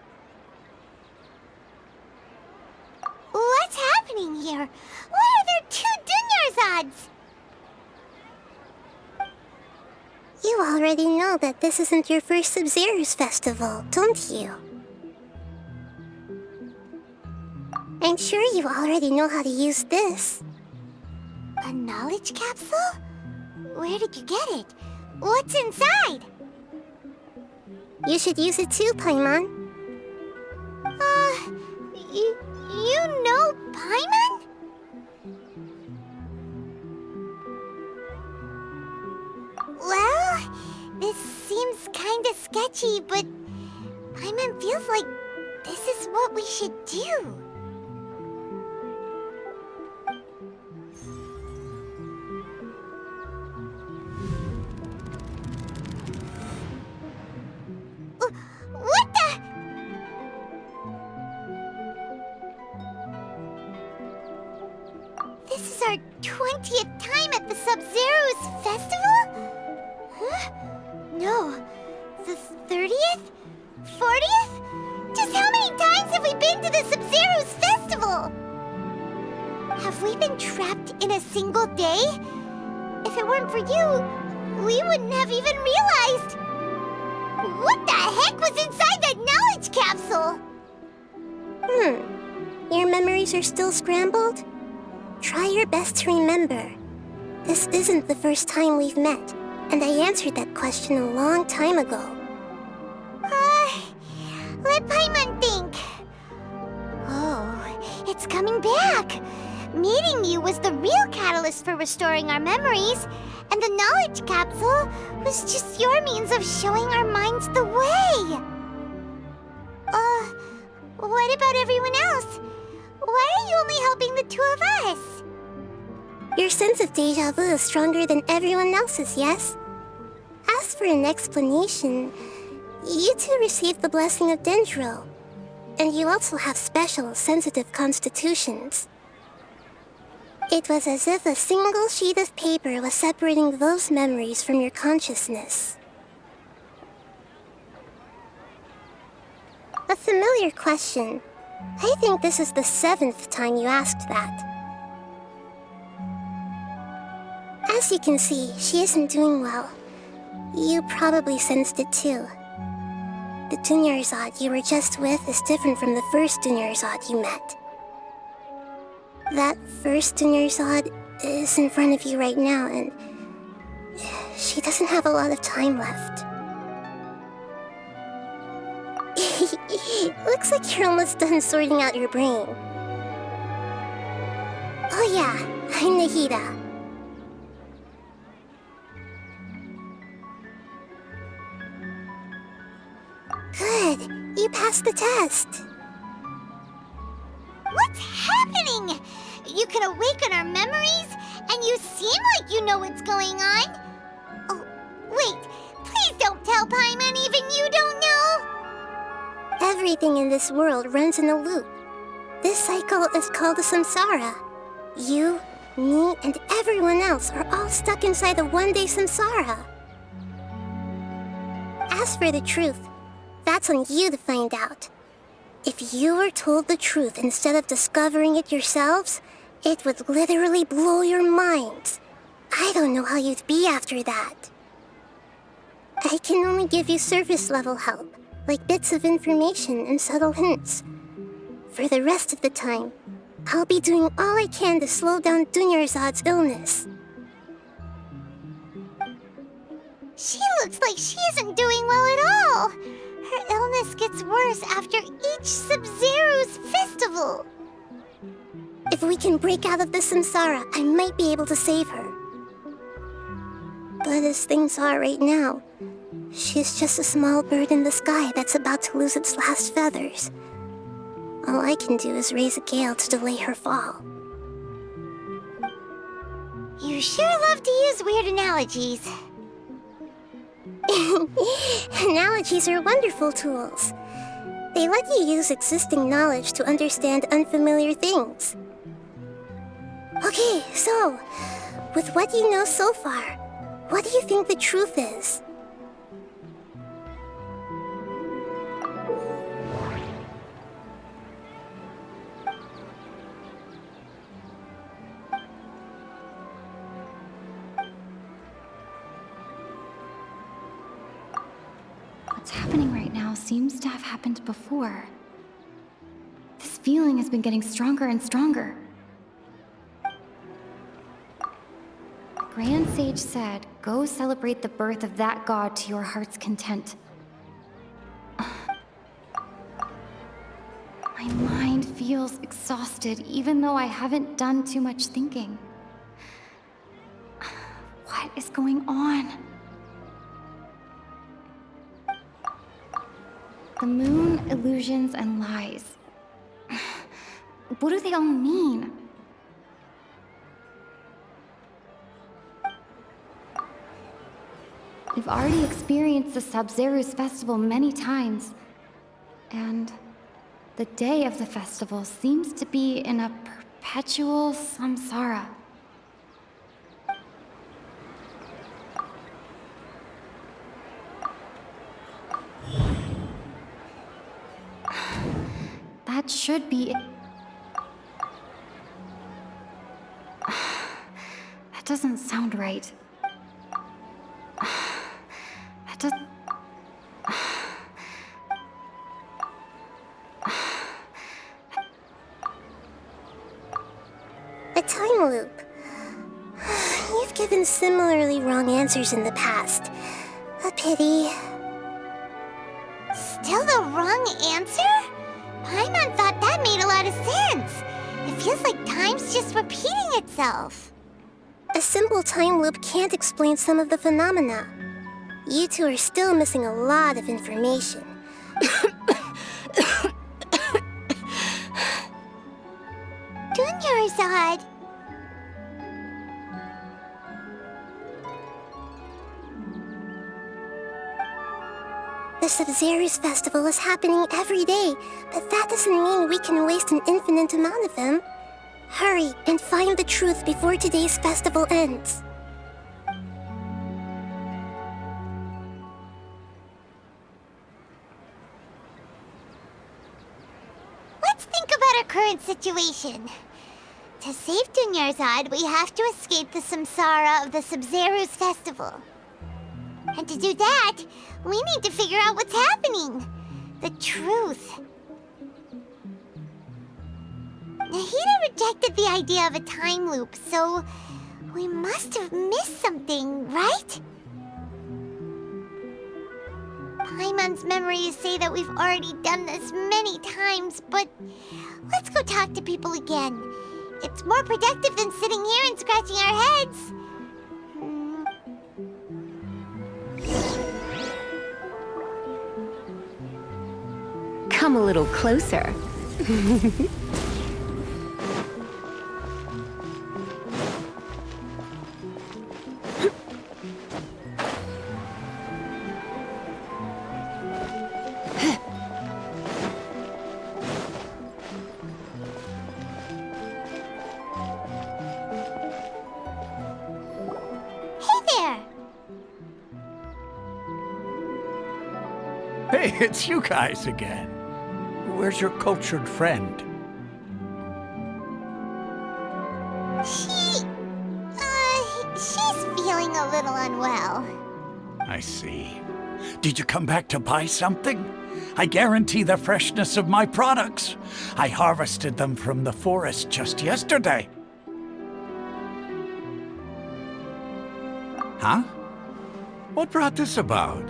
What's happening here? Why are there two Dunyarzads? You already know that this isn't your first Sub-Zero's festival, don't you? I'm sure you already know how to use this. A knowledge capsule? Where did you get it? What's inside? You should use it too, Paimon. You know Paimon? Well, this seems kinda sketchy, but Paimon feels like this is what we should do. What the? This is our 20th time at the Sub-Zero's festival? Huh? No. The 30th? 40th? Just how many times have we been to the Sub-Zero's festival? Have we been trapped in a single day? If it weren't for you, we wouldn't have even realized. What the heck was inside that knowledge capsule? Your memories are still scrambled? Try your best to remember. This isn't the first time we've met, and I answered that question a long time ago. Let Paimon think. Oh, it's coming back. Meeting you was the real catalyst for restoring our memories, and the knowledge capsule was just your means of showing our minds the way. What about everyone else? Why are you only helping the two of us? Your sense of deja vu is stronger than everyone else's, yes? As for an explanation, you two received the blessing of Dendro, and you also have special, sensitive constitutions. It was as if a single sheet of paper was separating those memories from your consciousness. A familiar question. I think this is the 7th time you asked that. As you can see, she isn't doing well. You probably sensed it too. The Dunyarzad you were just with is different from the first Dunyarzad you met. That first Dunyarzad is in front of you right now, and she doesn't have a lot of time left. Looks like you're almost done sorting out your brain. Oh yeah, I'm Nahida. Good, you passed the test. What's happening? You can awaken our memories, and you seem like you know what's going on. Oh, wait, please don't tell Paimon even you don't know. Everything in this world runs in a loop. This cycle is called a samsara. You, me, and everyone else are all stuck inside the one-day samsara. As for the truth, that's on you to find out. If you were told the truth instead of discovering it yourselves, it would literally blow your minds. I don't know how you'd be after that. I can only give you surface-level help, like bits of information and subtle hints. For the rest of the time, I'll be doing all I can to slow down Dunyarzad's illness. She looks like she isn't doing well at all. Her illness gets worse after each Sub-Zero's festival. If we can break out of this samsara, I might be able to save her. But as things are right now, she's just a small bird in the sky that's about to lose its last feathers. All I can do is raise a gale to delay her fall. You sure love to use weird analogies. Analogies are wonderful tools. They let you use existing knowledge to understand unfamiliar things. Okay, so, with what you know so far, what do you think the truth is? What's happening right now seems to have happened before. This feeling has been getting stronger and stronger. The Grand Sage said, "Go celebrate the birth of that god to your heart's content." My mind feels exhausted, even though I haven't done too much thinking. What is going on? The moon, illusions, and lies. What do they all mean? We've already experienced the Sub-Zero's festival many times, and the day of the festival seems to be in a perpetual samsara. That should be it. That doesn't sound right. That does... A time loop. You've given similarly wrong answers in the past. A pity. Still the wrong answer? Paimon thought that made a lot of sense. It feels like time's just repeating itself. A simple time loop can't explain some of the phenomena. You two are still missing a lot of information. Dunyarzad. The Sub-Zero's festival is happening every day, but that doesn't mean we can waste an infinite amount of them. Hurry and find the truth before today's festival ends. Let's think about our current situation. To save Dunyarzad, we have to escape the samsara of the Sub-Zero's festival. And to do that, we need to figure out what's happening. The truth. Nahida rejected the idea of a time loop, so we must have missed something, right? Paimon's memories say that we've already done this many times, but let's go talk to people again. It's more productive than sitting here and scratching our heads. Come a little closer. Hey, it's you guys again. Where's your cultured friend? She's feeling a little unwell. I see. Did you come back to buy something? I guarantee the freshness of my products. I harvested them from the forest just yesterday. Huh? What brought this about?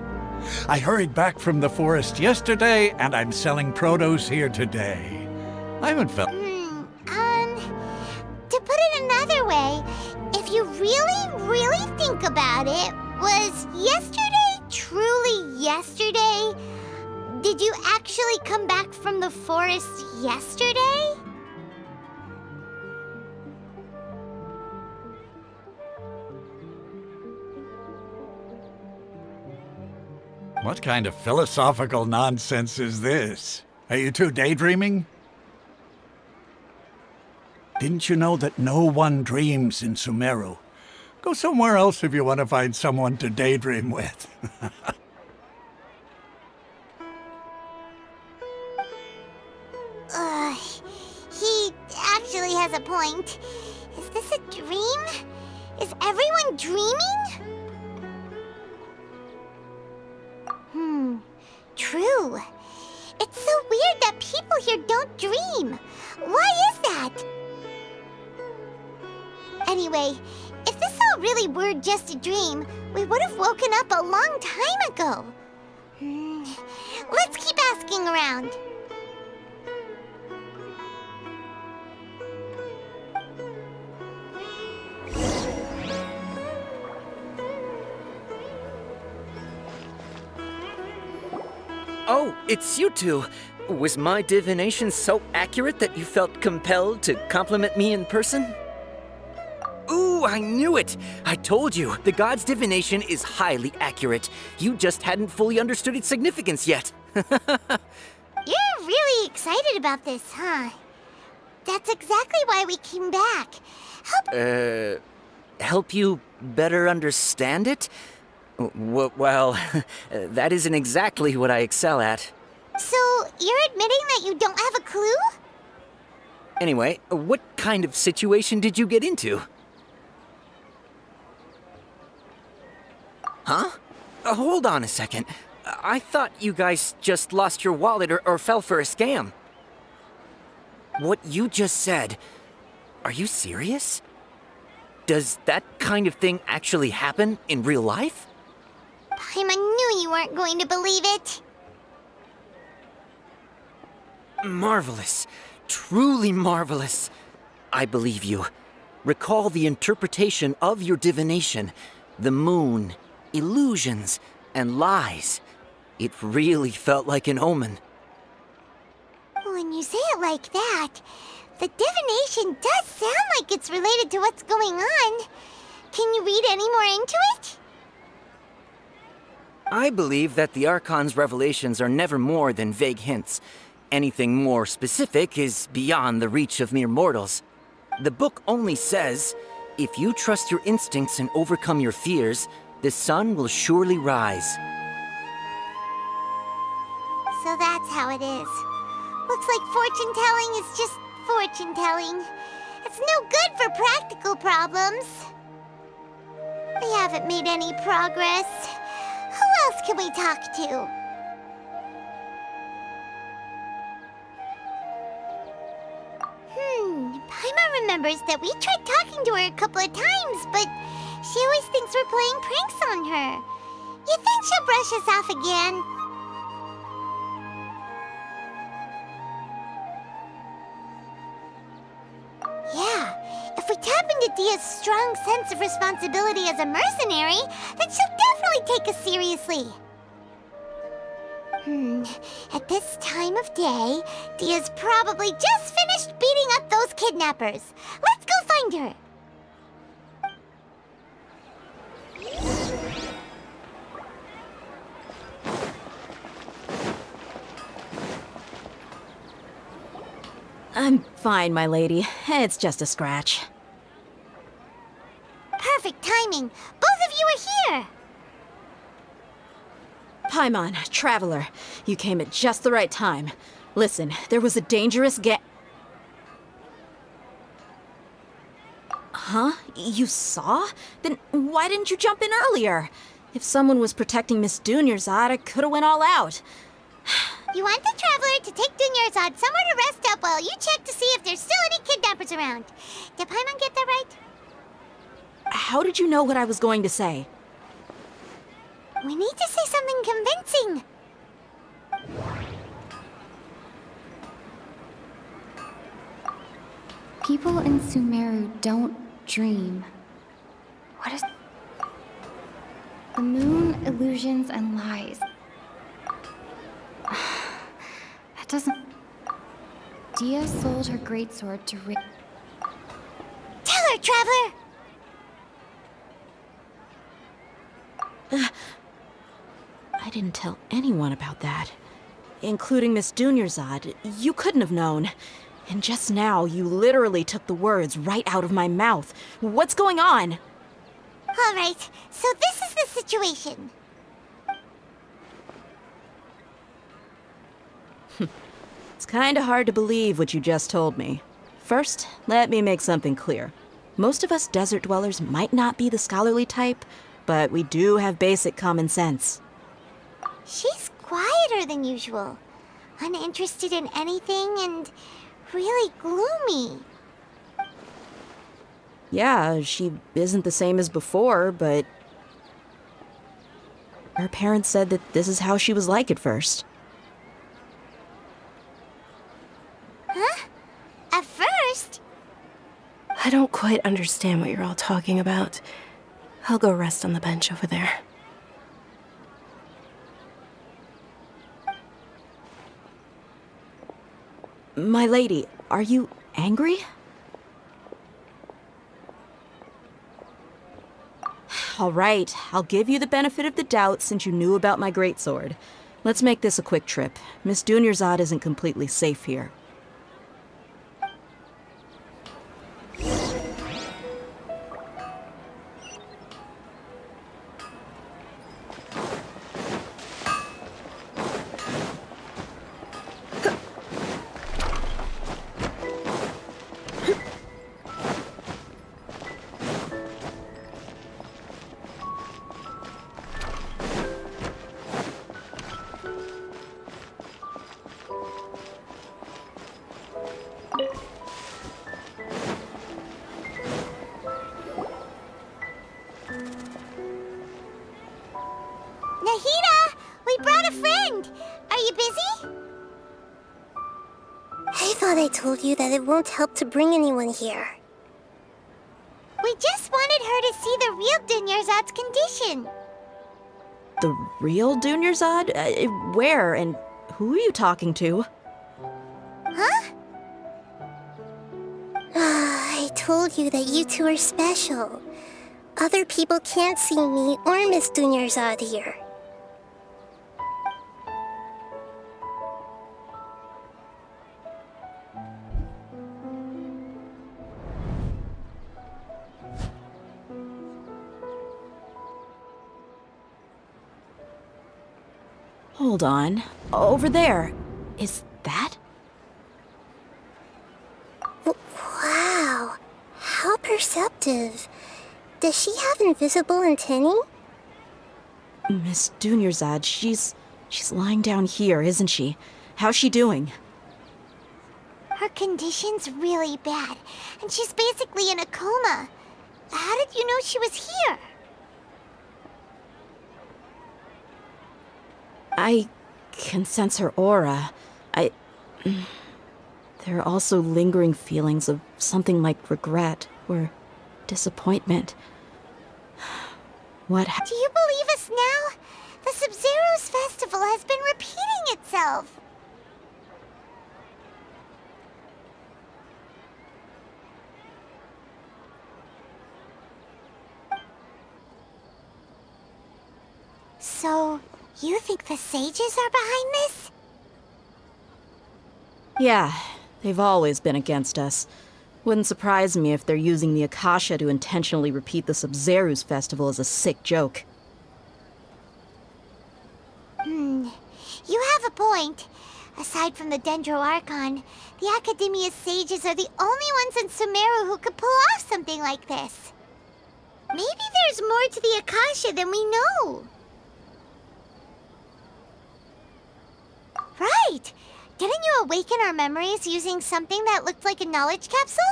I hurried back from the forest yesterday, and I'm selling produce here today. I haven't felt... To put it another way, if you really think about it, was yesterday truly yesterday? Did you actually come back from the forest yesterday? What kind of philosophical nonsense is this? Are you two daydreaming? Didn't you know that no one dreams in Sumeru? Go somewhere else if you want to find someone to daydream with. He actually has a point. Is this a dream? Is everyone dreaming? True. It's so weird that people here don't dream. Why is that? Anyway, if this all really were just a dream, we would have woken up a long time ago. Let's keep asking around. Oh, it's you two. Was my divination so accurate that you felt compelled to compliment me in person? Ooh, I knew it! I told you, the god's divination is highly accurate. You just hadn't fully understood its significance yet. You're really excited about this, huh? That's exactly why we came back. Help you better understand it? Well, that isn't exactly what I excel at. So, you're admitting that you don't have a clue? Anyway, what kind of situation did you get into? Huh? Hold on a second. I thought you guys just lost your wallet or fell for a scam. What you just said, are you serious? Does that kind of thing actually happen in real life? Paimon knew you weren't going to believe it. Marvelous. Truly marvelous. I believe you. Recall the interpretation of your divination. The moon, illusions, and lies. It really felt like an omen. When you say it like that, the divination does sound like it's related to what's going on. Can you read any more into it? I believe that the Archon's revelations are never more than vague hints. Anything more specific is beyond the reach of mere mortals. The book only says, if you trust your instincts and overcome your fears, the sun will surely rise. So that's how it is. Looks like fortune-telling is just fortune-telling. It's no good for practical problems. We haven't made any progress. Who else can we talk to? Paimon remembers that we tried talking to her a couple of times, but she always thinks we're playing pranks on her. You think she'll brush us off again? Yeah, if we tap into Dia's strong sense of responsibility as a mercenary, then she'll definitely take us seriously. At this time of day, Dia's probably just finished beating up those kidnappers. Let's go find her. I'm fine, my lady. It's just a scratch. Perfect timing. Both of you are here. Paimon, Traveler, you came at just the right time. Listen, there was a dangerous Huh? You saw? Then why didn't you jump in earlier? If someone was protecting Miss Dunyarzad, I could've went all out. You want the Traveler to take Dunyarzad somewhere to rest up while you check to see if there's still any kidnappers around. Did Paimon get that right? How did you know what I was going to say? We need to say something convincing. People in Sumeru don't dream. What is... The moon, illusions, and lies. That doesn't... Dia sold her greatsword to Rick. Tell her, Traveler! I didn't tell anyone about that. Including Miss Dunyarzad. You couldn't have known. And just now, you literally took the words right out of my mouth. What's going on? All right, so this is the situation. It's kinda hard to believe what you just told me. First, let me make something clear. Most of us desert dwellers might not be the scholarly type, but we do have basic common sense. She's quieter than usual. Uninterested in anything and really gloomy. Yeah, she isn't the same as before, but... Her parents said that this is how she was like at first. Huh? At first? I don't quite understand what you're all talking about. I'll go rest on the bench over there. My lady, are you angry? All right, I'll give you the benefit of the doubt since you knew about my greatsword. Let's make this a quick trip. Miss Dunyarzad isn't completely safe here. Nahida! We brought a friend! Are you busy? I thought I told you that it won't help to bring anyone here. We just wanted her to see the real Dunyarzad's condition. The real Dunyarzad? Where and who are you talking to? Huh? I told you that you two are special. Other people can't see me or Miss Dunyarzad here. Hold on. Over there. Is that? Wow. How perceptive. Does she have invisible antennae? Miss Dunyarzad, she's lying down here, isn't she? How's she doing? Her condition's really bad, and she's basically in a coma. How did you know she was here? I can sense her aura. There are also lingering feelings of something like regret or disappointment. What Do you believe us now? The Sub-Zero's festival has been repeating itself. So, you think the sages are behind this? Yeah, they've always been against us. Wouldn't surprise me if they're using the Akasha to intentionally repeat the Sub-Zero's festival as a sick joke. You have a point. Aside from the Dendro Archon, the Academia's sages are the only ones in Sumeru who could pull off something like this. Maybe there's more to the Akasha than we know. Right! Didn't you awaken our memories using something that looked like a knowledge capsule?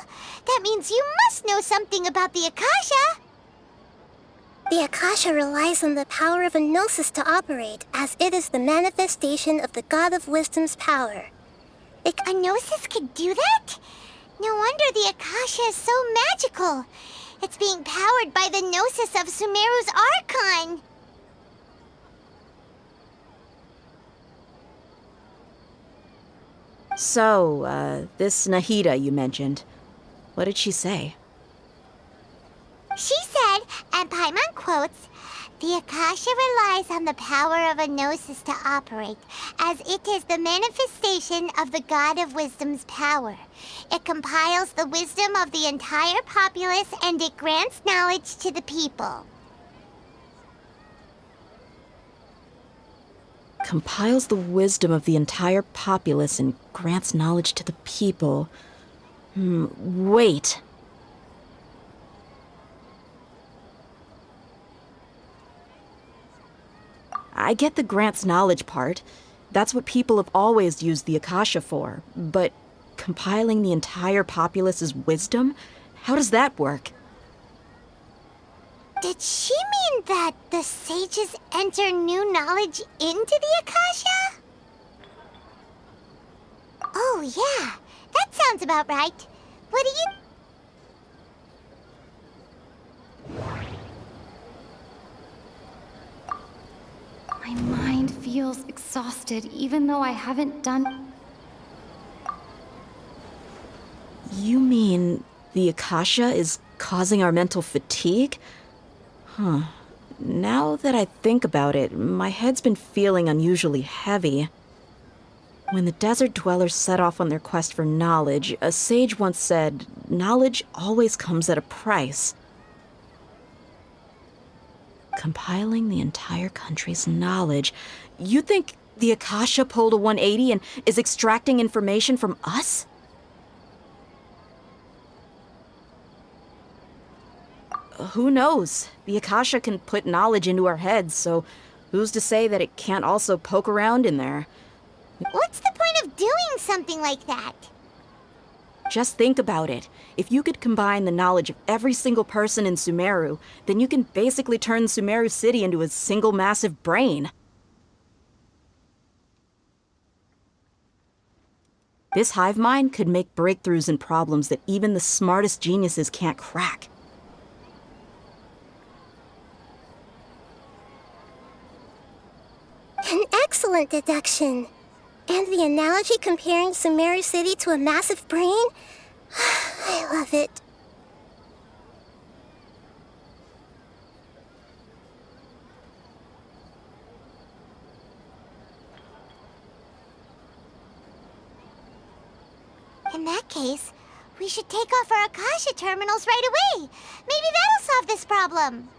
That means you must know something about the Akasha! The Akasha relies on the power of a gnosis to operate, as it is the manifestation of the God of Wisdom's power. A gnosis could do that? No wonder the Akasha is so magical. It's being powered by the gnosis of Sumeru's Archon. So, this Nahida you mentioned, what did she say? She said, and Paimon quotes, "The Akasha relies on the power of a gnosis to operate, as it is the manifestation of the God of Wisdom's power. It compiles the wisdom of the entire populace and it grants knowledge to the people." Compiles the wisdom of the entire populace and grants knowledge to the people. Wait. I get the grants knowledge part. That's what people have always used the Akasha for. But compiling the entire populace's wisdom? How does that work? Did she mean that the sages enter new knowledge into the Akasha? Oh, yeah. That sounds about right. What do you... My mind feels exhausted, even though I haven't done... You mean the Akasha is causing our mental fatigue? Huh. Now that I think about it, my head's been feeling unusually heavy. When the desert dwellers set off on their quest for knowledge, a sage once said, "Knowledge always comes at a price." Compiling the entire country's knowledge. You think the Akasha pulled a 180 and is extracting information from us? Who knows? The Akasha can put knowledge into our heads, so who's to say that it can't also poke around in there? What's the point of doing something like that? Just think about it. If you could combine the knowledge of every single person in Sumeru, then you can basically turn Sumeru City into a single massive brain. This hive mind could make breakthroughs in problems that even the smartest geniuses can't crack. An excellent deduction. And the analogy comparing Sumeru City to a massive brain? I love it. In that case, we should take off our Akasha terminals right away. Maybe that'll solve this problem.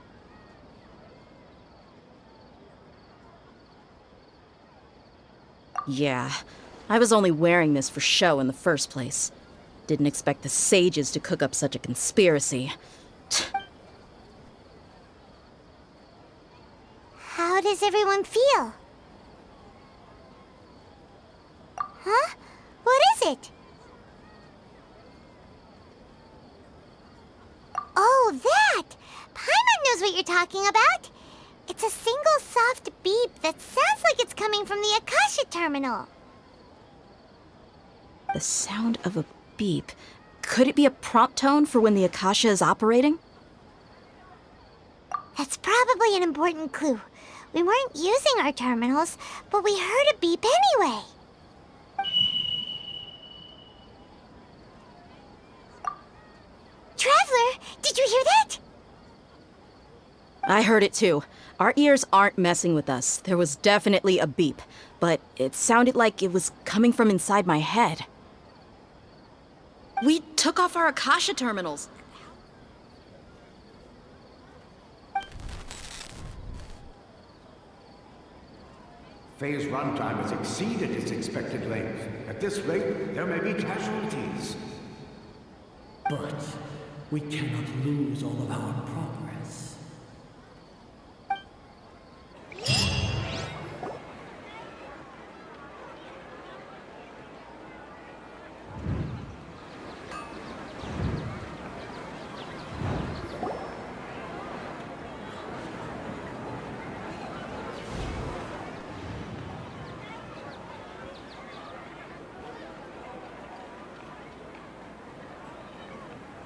Yeah, I was only wearing this for show in the first place. Didn't expect the sages to cook up such a conspiracy. How does everyone feel? Huh? What is it? Oh, that! Paimon knows what you're talking about. It's a single soft beep that sounds like it's coming from the Akasha terminal. The sound of a beep. Could it be a prompt tone for when the Akasha is operating? That's probably an important clue. We weren't using our terminals, but we heard a beep anyway. Traveler, did you hear that? I heard it too. Our ears aren't messing with us. There was definitely a beep, but it sounded like it was coming from inside my head. We took off our Akasha terminals. Phase runtime has exceeded its expected length. At this rate, there may be casualties. But we cannot lose all of our progress.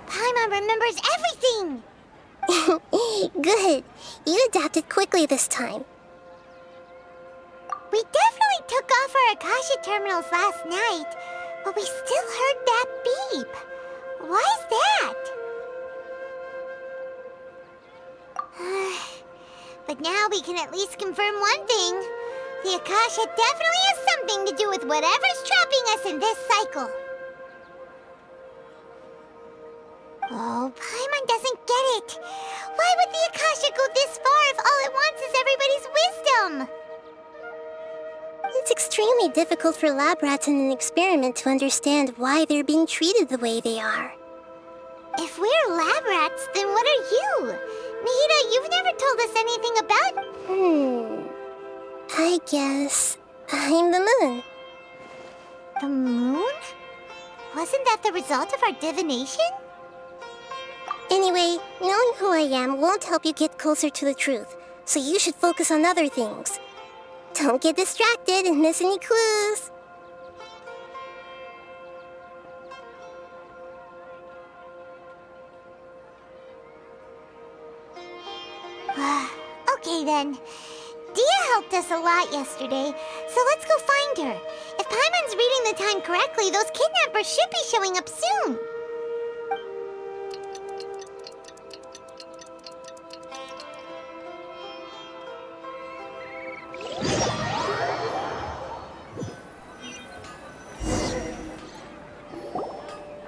Paimon remembers everything! Good. You adapted quickly this time. We definitely took off our Akasha terminals last night, but we still heard that beep. Why is that? But now we can at least confirm one thing. The Akasha definitely has something to do with whatever's trapping us in this cycle. Oh, Paimon doesn't get it. Why would the Akasha go this far if all it wants is everybody's wisdom? It's extremely difficult for lab rats in an experiment to understand why they're being treated the way they are. If we're lab rats, then what are you? Nahida, you've never told us anything about... I guess I'm the moon. The moon? Wasn't that the result of our divination? Anyway, knowing who I am won't help you get closer to the truth, so you should focus on other things. Don't get distracted and miss any clues. Okay then. Dia helped us a lot yesterday, so let's go find her. If Paimon's reading the time correctly, those kidnappers should be showing up soon.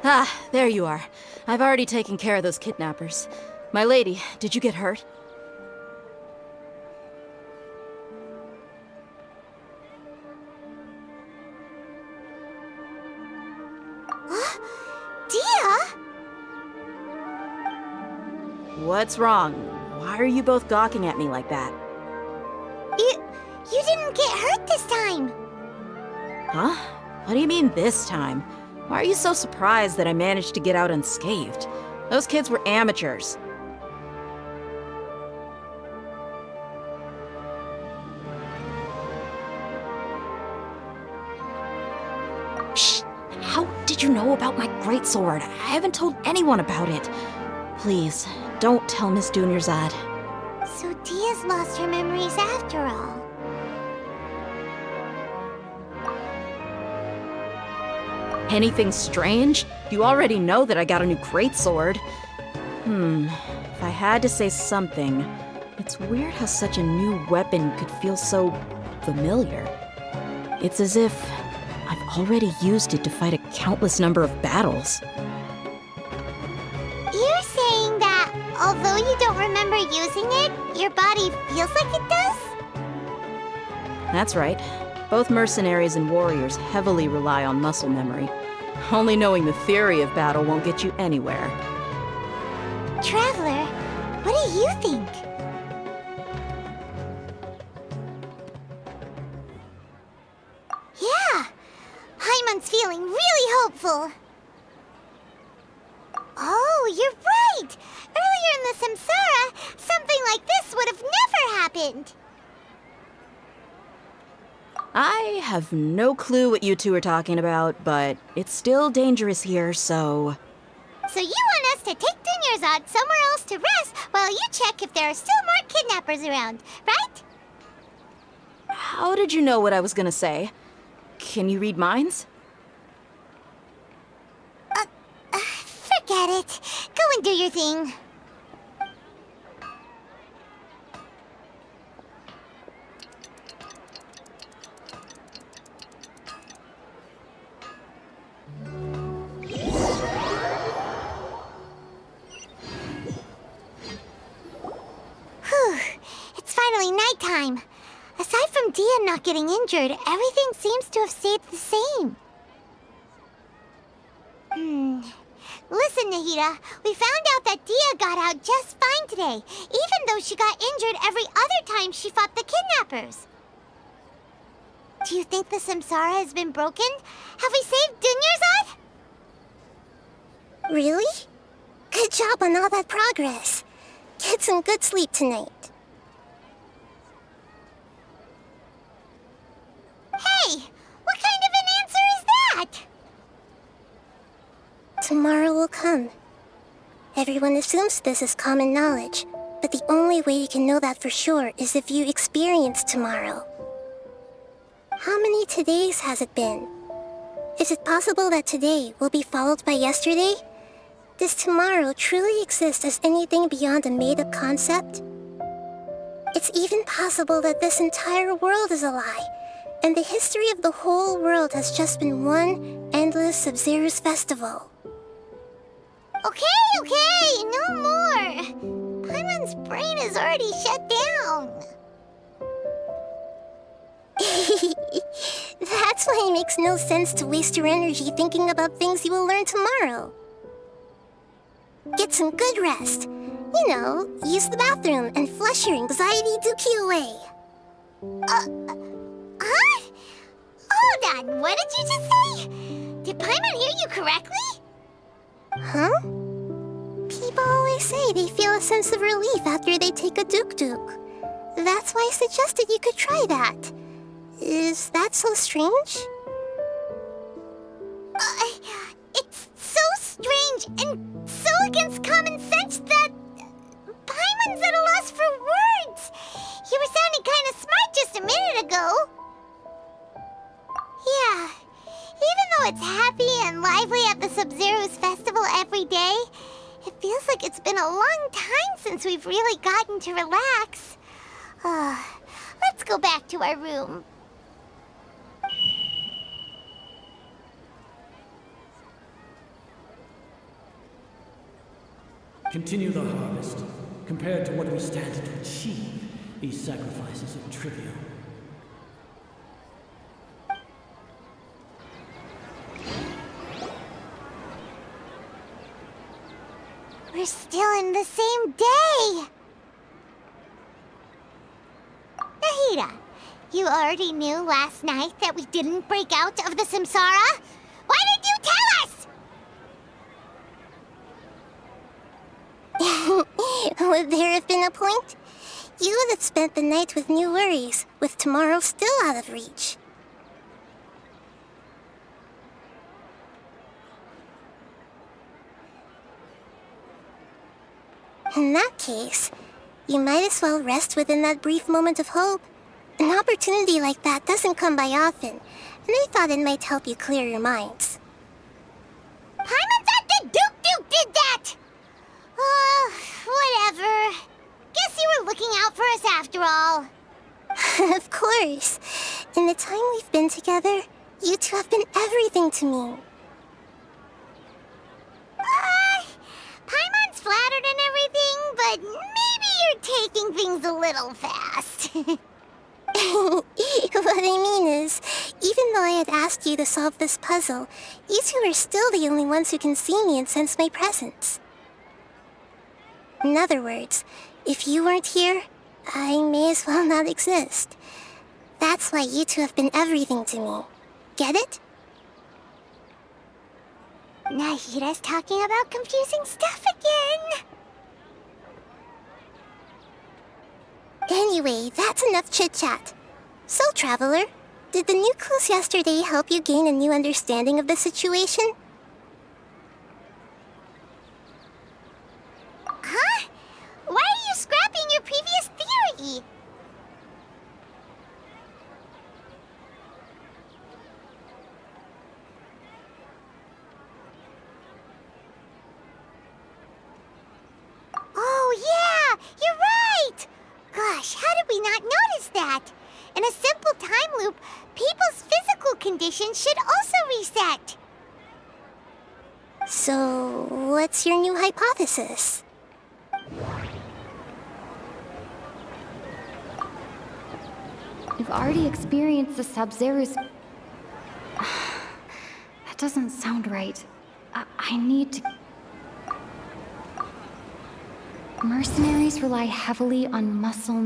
Ah, there you are. I've already taken care of those kidnappers. My lady, did you get hurt? Dia? What's wrong? Why are you both gawking at me like that? You didn't get hurt this time. Huh? What do you mean this time? Why are you so surprised that I managed to get out unscathed? Those kids were amateurs. Shh! How did you know about my greatsword? I haven't told anyone about it. Please, don't tell Miss Dunyarzad. So Dia's lost her memories after all. Anything strange? You already know that I got a new greatsword. If I had to say something, it's weird how such a new weapon could feel so familiar. It's as if I've already used it to fight a countless number of battles. You're saying that although you don't remember using it, your body feels like it does? That's right. Both mercenaries and warriors heavily rely on muscle memory. Only knowing the theory of battle won't get you anywhere. Traveler, what do you think? Yeah, Paimon's feeling really hopeful. Oh, you're right! Earlier in the Samsara, something like this would have never happened. I have no clue what you two are talking about, but it's still dangerous here, so... So you want us to take Dunyarzad somewhere else to rest while you check if there are still more kidnappers around, right? How did you know what I was gonna say? Can you read minds? Forget it. Go and do your thing. Whew. It's finally nighttime. Aside from Dia Paimon not getting injured, everything seems to have stayed the same. Listen, Nahida, we found out that Dia got out just fine today, even though she got injured every other time she fought the kidnappers. Do you think the Samsara has been broken? Have we saved Dunyarzad? Really? Good job on all that progress. Get some good sleep tonight. Hey, what kind of an answer is that? Tomorrow will come. Everyone assumes this is common knowledge, but the only way you can know that for sure is if you experience tomorrow. How many todays has it been? Is it possible that today will be followed by yesterday? Does tomorrow truly exist as anything beyond a made-up concept? It's even possible that this entire world is a lie, and the history of the whole world has just been one endless Sub-Zero's festival. Okay, no more. Paimon's brain is already shut down. That's why it makes no sense to waste your energy thinking about things you will learn tomorrow. Get some good rest. You know, use the bathroom and flush your anxiety dookie away. Huh? Hold on, what did you just say? Did Paimon hear you correctly? Huh? People always say they feel a sense of relief after they take a duk-duk. That's why I suggested you could try that. Is that so strange? It's so strange and so against common sense that Paimon's at a loss for words. You were sounding kind of smart just a minute ago. Yeah, even though it's happy and lively at the Sub-Zero's festival every day, it feels like it's been a long time since we've really gotten to relax. Let's go back to our room. Continue the harvest. Compared to what we stand to achieve, these sacrifices are trivial. We're still in the same day! Nahida, you already knew last night that we didn't break out of the Samsara? Why did you tell us? Would there have been a point? You would have spent the night with new worries, with tomorrow still out of reach. In that case, you might as well rest within that brief moment of hope. An opportunity like that doesn't come by often, and I thought it might help you clear your minds. Paimon thought the Duke did that! Whatever. Guess you were looking out for us after all. Of course. In the time we've been together, you two have been everything to me. Paimon's flattered and everything, but maybe you're taking things a little fast. What I mean is, even though I had asked you to solve this puzzle, you two are still the only ones who can see me and sense my presence. In other words, if you weren't here, I may as well not exist. That's why you two have been everything to me. Get it? Nahida's talking about confusing stuff again. Anyway, that's enough chit-chat. So, Traveler, did the new clues yesterday help you gain a new understanding of the situation? Huh? Why are you scrapping your previous theory? Oh, yeah! You're right! Gosh, how did we not notice that? In a simple time loop, people's physical conditions should also reset. So, what's your new hypothesis? I've already experienced the Sub-Zero's... That doesn't sound right. I need to... Mercenaries rely heavily on muscle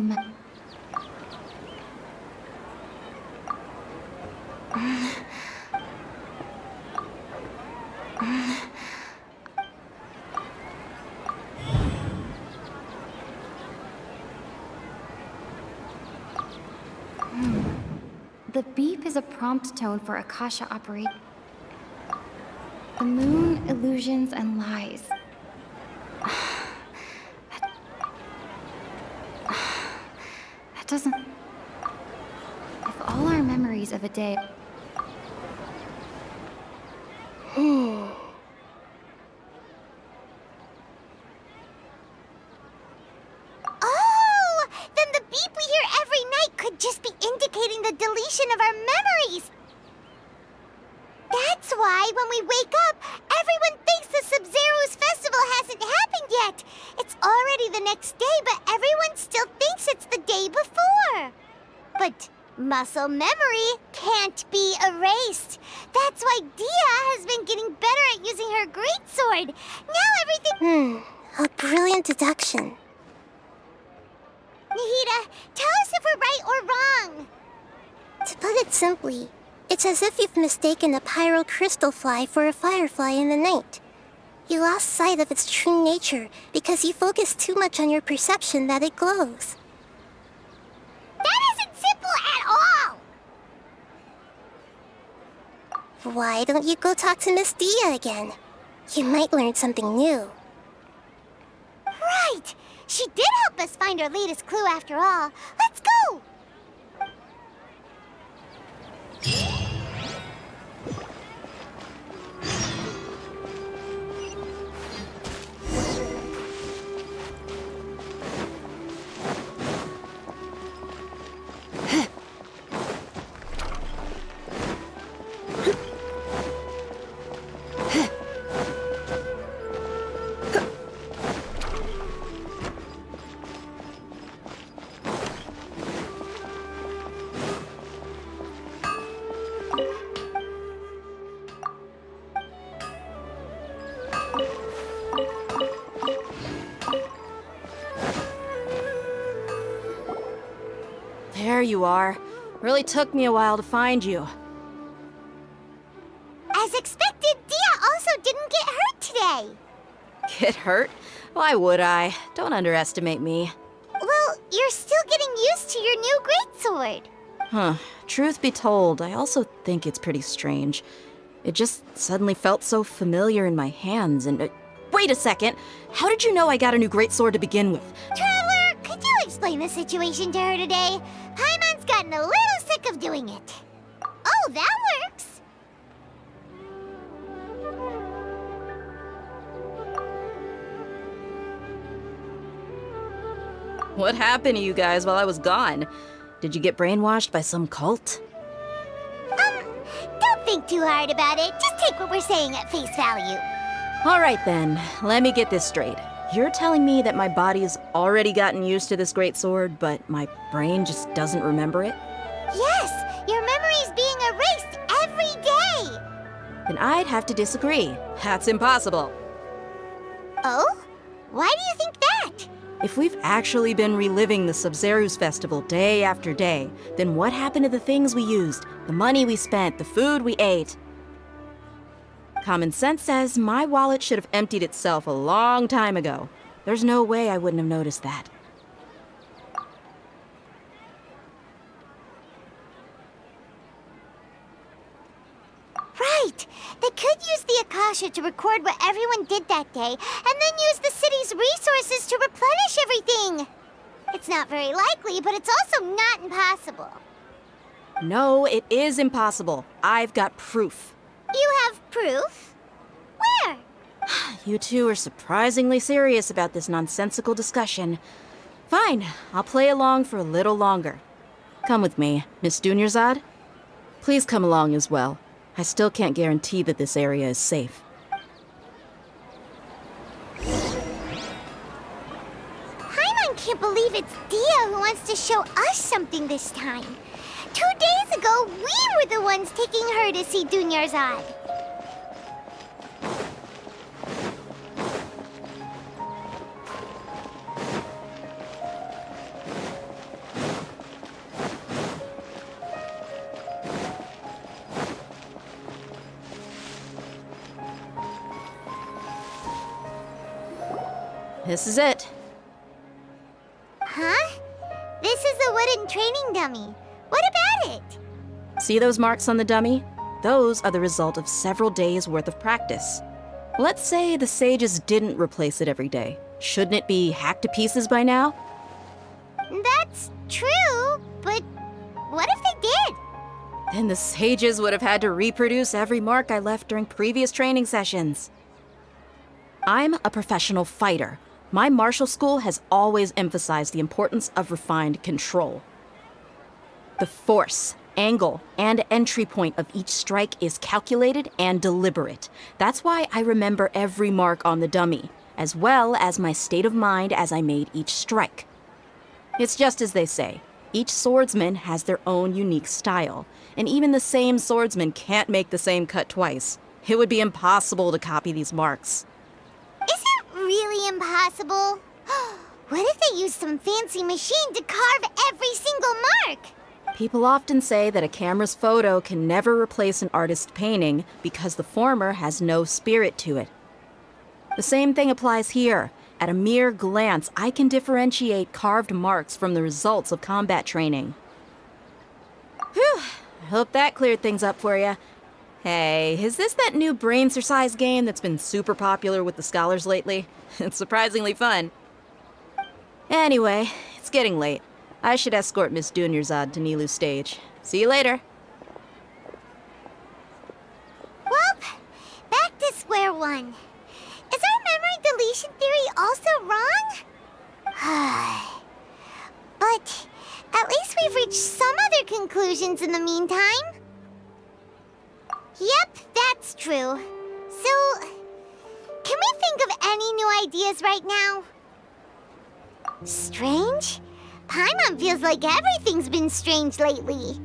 The beep is a prompt tone for Akasha operate. The moon, illusions, and lies. That doesn't... If all our memories of a day... Oh! Then the beep we hear every night could just be indicating the deletion of our memories! That's why when we wake up, everyone thinks the Sub-Zero's festival hasn't happened yet! It's already the next day, but everyone still thinks it's the day before! But muscle memory can't be erased. That's why Dia has been getting better at using her greatsword. Now everything... A brilliant deduction. Nahida, tell us if we're right or wrong. To put it simply, it's as if you've mistaken a pyro crystal fly for a firefly in the night. You lost sight of its true nature because you focused too much on your perception that it glows. That isn't simple at all! Why don't you go talk to Miss Dia again? You might learn something new. Right! She did help us find our latest clue after all. Let's go! There you are. Really took me a while to find you. As expected, Dia also didn't get hurt today. Get hurt? Why would I? Don't underestimate me. Well, you're still getting used to your new greatsword. Huh. Truth be told, I also think it's pretty strange. It just suddenly felt so familiar in my hands and... wait a second! How did you know I got a new greatsword to begin with? Traveler, could you explain the situation to her today? Paimon's gotten a little sick of doing it. Oh, that works! What happened to you guys while I was gone? Did you get brainwashed by some cult? Don't think too hard about it. Just take what we're saying at face value. Alright then, let me get this straight. You're telling me that my body's already gotten used to this greatsword, but my brain just doesn't remember it? Yes, your memory's being erased every day. Then I'd have to disagree. That's impossible. Oh? Why do you think that? If we've actually been reliving the Sub-Zero's festival day after day, then what happened to the things we used, the money we spent, the food we ate? Common sense says my wallet should have emptied itself a long time ago. There's no way I wouldn't have noticed that. Right! They could use the Akasha to record what everyone did that day, and then use the city's resources to replenish everything! It's not very likely, but it's also not impossible. No, it is impossible. I've got proof. You have proof? Where? You two are surprisingly serious about this nonsensical discussion. Fine, I'll play along for a little longer. Come with me, Miss Dunyarzad. Please come along as well. I still can't guarantee that this area is safe. Paimon can't believe it's Dia who wants to show us something this time. 2 days ago, we were the ones taking her to see Dunyarzad. This is it. Huh? This is a wooden training dummy. What about it? See those marks on the dummy? Those are the result of several days' worth of practice. Let's say the sages didn't replace it every day. Shouldn't it be hacked to pieces by now? That's true, but what if they did? Then the sages would have had to reproduce every mark I left during previous training sessions. I'm a professional fighter. My martial school has always emphasized the importance of refined control. The force, angle, and entry point of each strike is calculated and deliberate. That's why I remember every mark on the dummy, as well as my state of mind as I made each strike. It's just as they say, each swordsman has their own unique style, and even the same swordsman can't make the same cut twice. It would be impossible to copy these marks. Is it really impossible? What if they used some fancy machine to carve every single mark? People often say that a camera's photo can never replace an artist's painting because the former has no spirit to it. The same thing applies here. At a mere glance, I can differentiate carved marks from the results of combat training. Whew, I hope that cleared things up for you. Hey, is this that new brain exercise game that's been super popular with the scholars lately? It's surprisingly fun. Anyway, it's getting late. I should escort Miss Dunyarzad to Nilu's stage. See you later. Well, back to square one. Is our memory deletion theory also wrong? But at least we've reached some other conclusions in the meantime. Yep, that's true. So, can we think of any new ideas right now? Strange? Paimon feels like everything's been strange lately.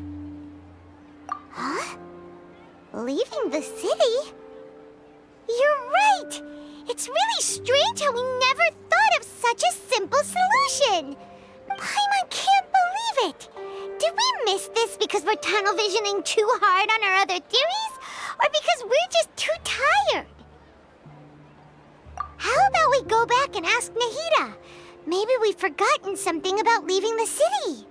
Huh? Leaving the city? You're right! It's really strange how we never thought of such a simple solution! Paimon can't believe it! Did we miss this because we're tunnel visioning too hard on our other theories? Or because we're just too tired? How about we go back and ask Nahida? Maybe we've forgotten something about leaving the city.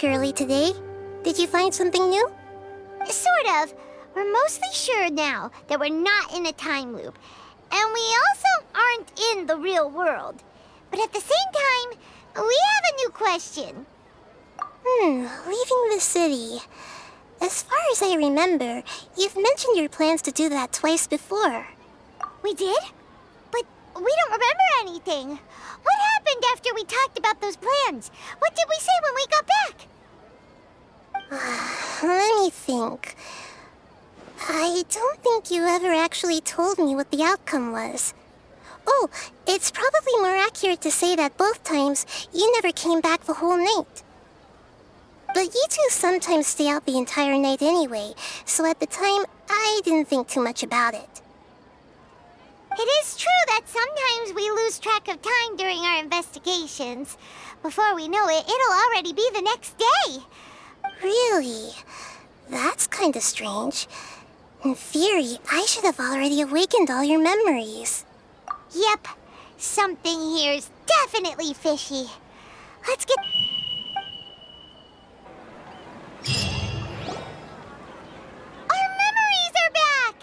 Early today. Did you find something new? Sort of. We're mostly sure now that we're not in a time loop. And we also aren't in the real world. But at the same time, we have a new question. Leaving the city. As far as I remember, you've mentioned your plans to do that twice before. We did? But we don't remember anything. What happened after we talked about those plans? What did we say when we got back? Let me think. I don't think you ever actually told me what the outcome was. Oh, it's probably more accurate to say that both times you never came back the whole night. But you two sometimes stay out the entire night anyway, so at the time, I didn't think too much about it. It is true that sometimes we lose track of time during our investigations. Before we know it, it'll already be the next day. Really? That's kinda strange. In theory, I should have already awakened all your memories. Yep. Something here's definitely fishy. Let's get... Our memories are back!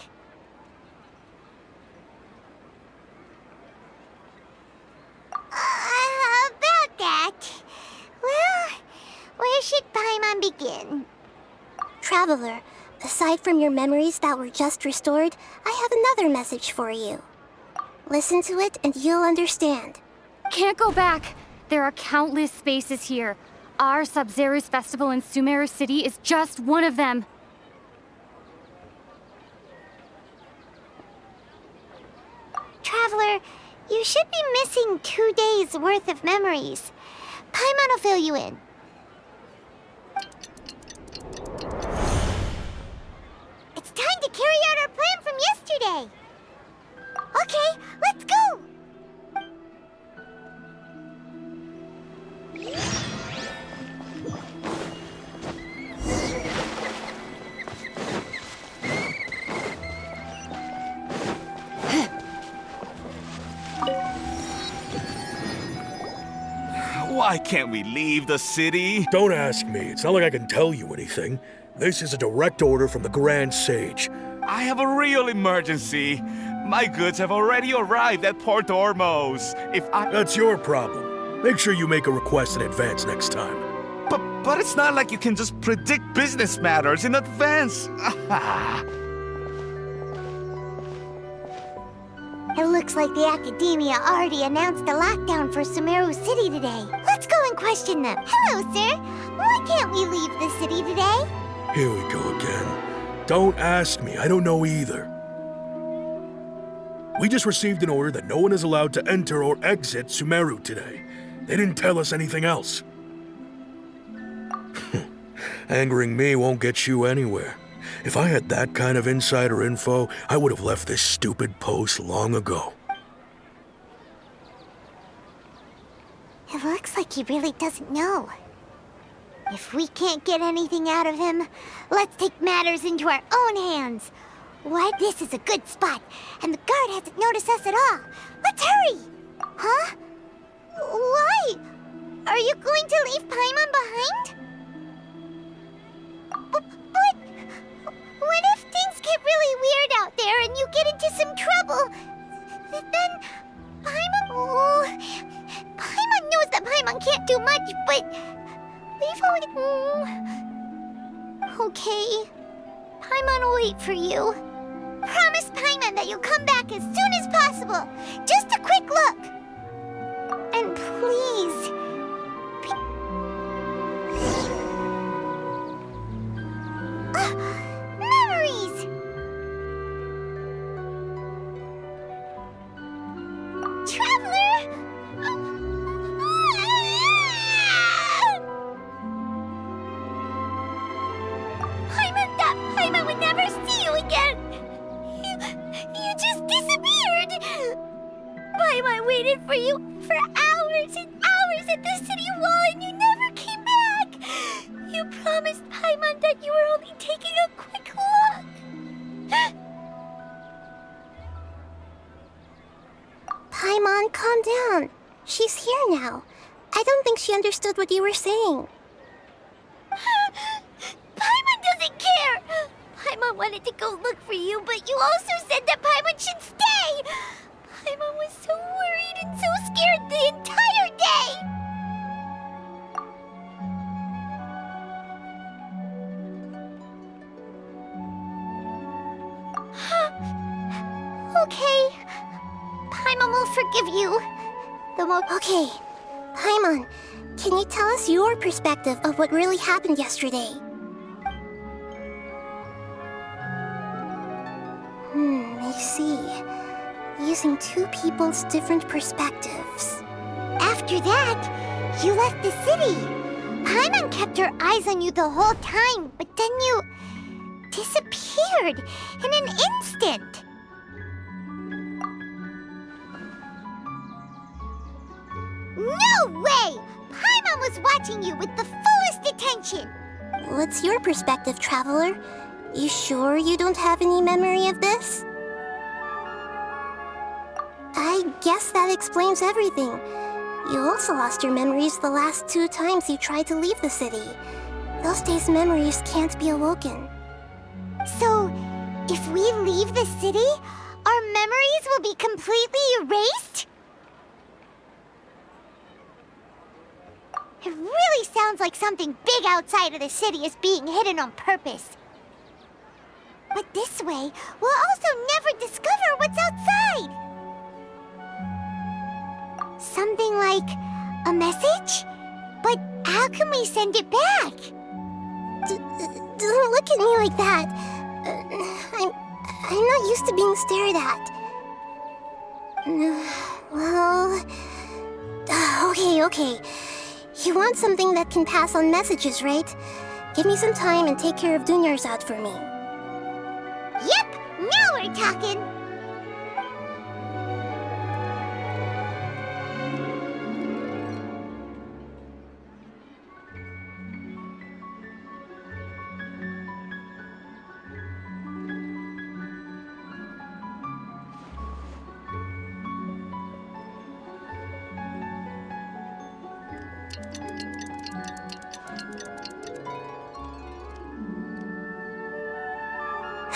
About that... Well, where should Paimon begin? Traveler, Aside from your memories that were just restored, I have another message for you. Listen to it and you'll understand. Can't go back. There are countless spaces here. Our Sub-Zero's festival in Sumeru City is just one of them. Traveler, you should be missing 2 days worth of memories. Paimon will fill you in. It's time to carry out our plan from yesterday. Okay, let's go! Why can't we leave the city? Don't ask me. It's not like I can tell you anything. This is a direct order from the Grand Sage. I have a real emergency. My goods have already arrived at Port Ormos. That's your problem. Make sure you make a request in advance next time. But it's not like you can just predict business matters in advance. It looks like the Academia already announced a lockdown for Sumeru City today. Let's go and question them. Hello, sir. Why can't we leave the city today? Here we go again. Don't ask me. I don't know either. We just received an order that no one is allowed to enter or exit Sumeru today. They didn't tell us anything else. Angering me won't get you anywhere. If I had that kind of insider info, I would have left this stupid post long ago. It looks like he really doesn't know. If we can't get anything out of him, let's take matters into our own hands. What? This is a good spot, and the guard hasn't noticed us at all. Let's hurry! Huh? Why? Are you going to leave Paimon behind? But what if things get really weird out there and you get into some trouble? Then Paimon... Oh, Paimon knows that Paimon can't do much, but we've already... Okay. Paimon will wait for you. Promise Paimon that you'll come back as soon as possible. Just a quick look. And please... memories! Traveler! Paimon would never see you again! You just disappeared! Paimon waited for you for hours and hours at the city wall and you never came back! You promised Paimon that you were only taking a quick look! Paimon, calm down. She's here now. I don't think she understood what you were saying. Paimon doesn't care! Paimon wanted to go look for you, but you also said that Paimon should stay! Paimon was so worried and so scared the entire day! Okay. Paimon will forgive you. Okay. Paimon, can you tell us your perspective of what really happened yesterday? I see. Using two people's different perspectives. After that, you left the city. Paimon kept her eyes on you the whole time, but then you disappeared in an instant. No way! Paimon was watching you with the fullest attention. What's your perspective, Traveler? You sure you don't have any memory of this? I guess that explains everything. You also lost your memories the last 2 times you tried to leave the city. Those days' memories can't be awoken. So, if we leave the city, our memories will be completely erased? It really sounds like something big outside of the city is being hidden on purpose. this way, we'll also never discover what's outside. Something like a message? But how can we send it back? Don't look at me like that. I'm not used to being stared at. Well... Okay. You want something that can pass on messages, right? Give me some time and take care of Dunyarzad for me. Yep, now we're talking.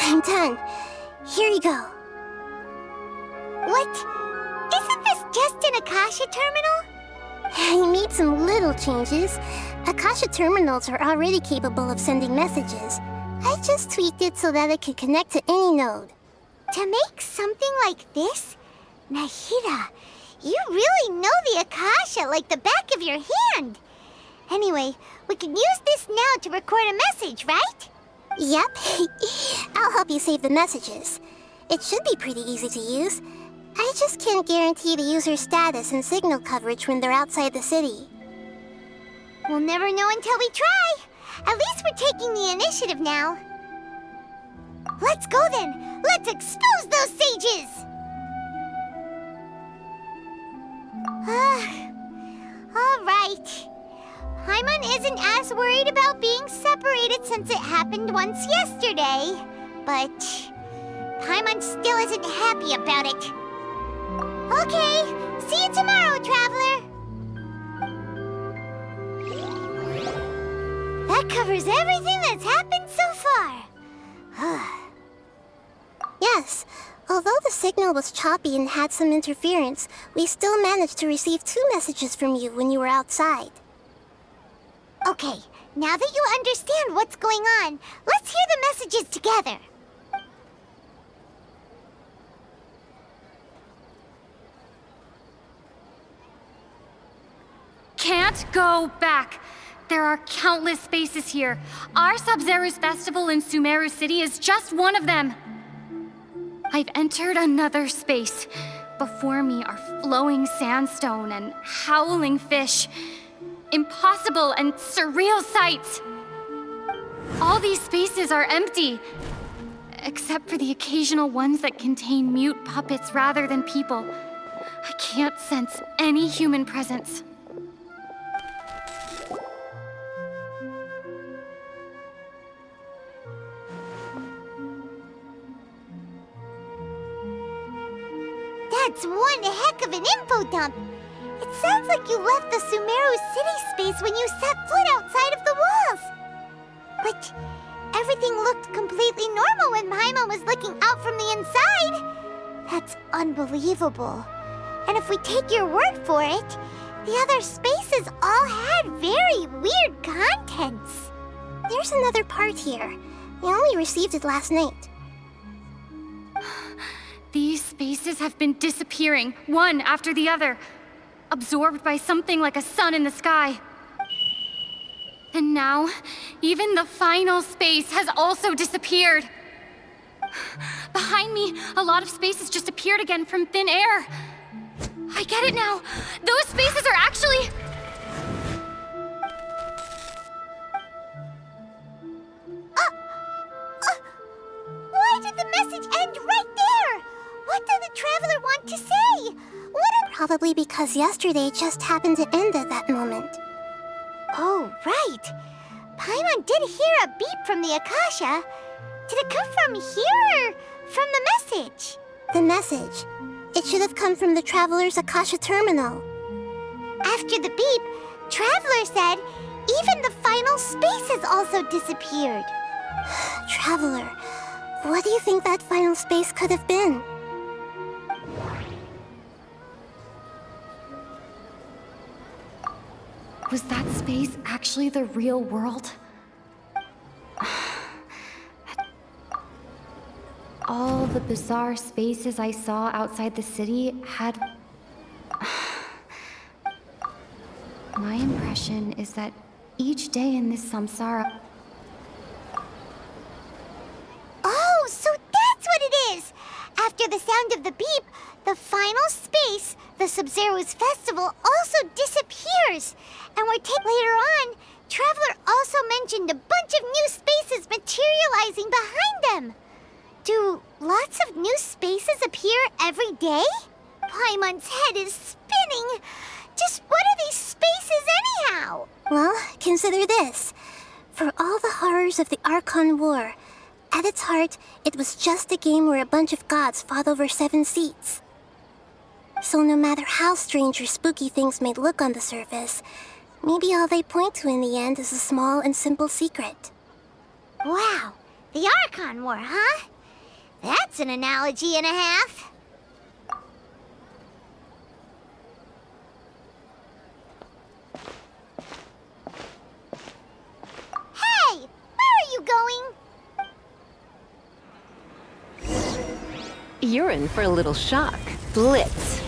I'm done. Here you go. What? Isn't this just an Akasha terminal? I made some little changes. Akasha terminals are already capable of sending messages. I just tweaked it so that it can connect to any node. To make something like this? Nahida, you really know the Akasha like the back of your hand. Anyway, we can use this now to record a message, right? Yep. I'll help you save the messages. It should be pretty easy to use. I just can't guarantee the user's status and signal coverage when they're outside the city. We'll never know until we try. At least we're taking the initiative now. Let's go then. Let's expose those sages. All right. Paimon isn't as worried about being separated since it happened once yesterday. But Paimon still isn't happy about it. Okay, see you tomorrow, Traveler. That covers everything that's happened so far. Yes, although the signal was choppy and had some interference, we still managed to receive 2 messages from you when you were outside. Okay, now that you understand what's going on, let's hear the messages together. Can't go back. There are countless spaces here. Our Sub-Zero's festival in Sumeru City is just one of them. I've entered another space. Before me are flowing sandstone and howling fish. Impossible and surreal sights. All these spaces are empty, except for the occasional ones that contain mute puppets rather than people. I can't sense any human presence. That's one heck of an info dump. It sounds like you left the Sumeru City space when you set foot outside of the walls. But everything looked completely normal when Paimon was looking out from the inside. That's unbelievable. And if we take your word for it, the other spaces all had very weird contents. There's another part here. We only received it last night. These spaces have been disappearing, one after the other, absorbed by something like a sun in the sky. And now, even the final space has also disappeared. Behind me, a lot of spaces just appeared again from thin air. I get it now. Those spaces are actually... Why did the message end right there? What did the Traveler want to say? Probably because yesterday just happened to end at that moment. Oh, right. Paimon did hear a beep from the Akasha. Did it come from here or from the message? The message. It should have come from the Traveler's Akasha terminal. After the beep, Traveler said even the final spaces also disappeared. Traveler, what do you think that final space could have been? Was that space actually the real world? all the bizarre spaces I saw outside the city had... My impression is that each day in this samsara... Oh, so that's what it is! After the sound of the beep, the final space, the Sub-Zero's festival, also disappears. And we're later on, Traveler also mentioned a bunch of new spaces materializing behind them. Do lots of new spaces appear every day? Paimon's head is spinning. Just what are these spaces anyhow? Well, consider this. For all the horrors of the Archon War, at its heart, it was just a game where a bunch of gods fought over 7 seats. So no matter how strange or spooky things may look on the surface, maybe all they point to in the end is a small and simple secret. Wow, the Archon War, huh? That's an analogy and a half. Hey, where are you going? You're in for a little shock. Blitz.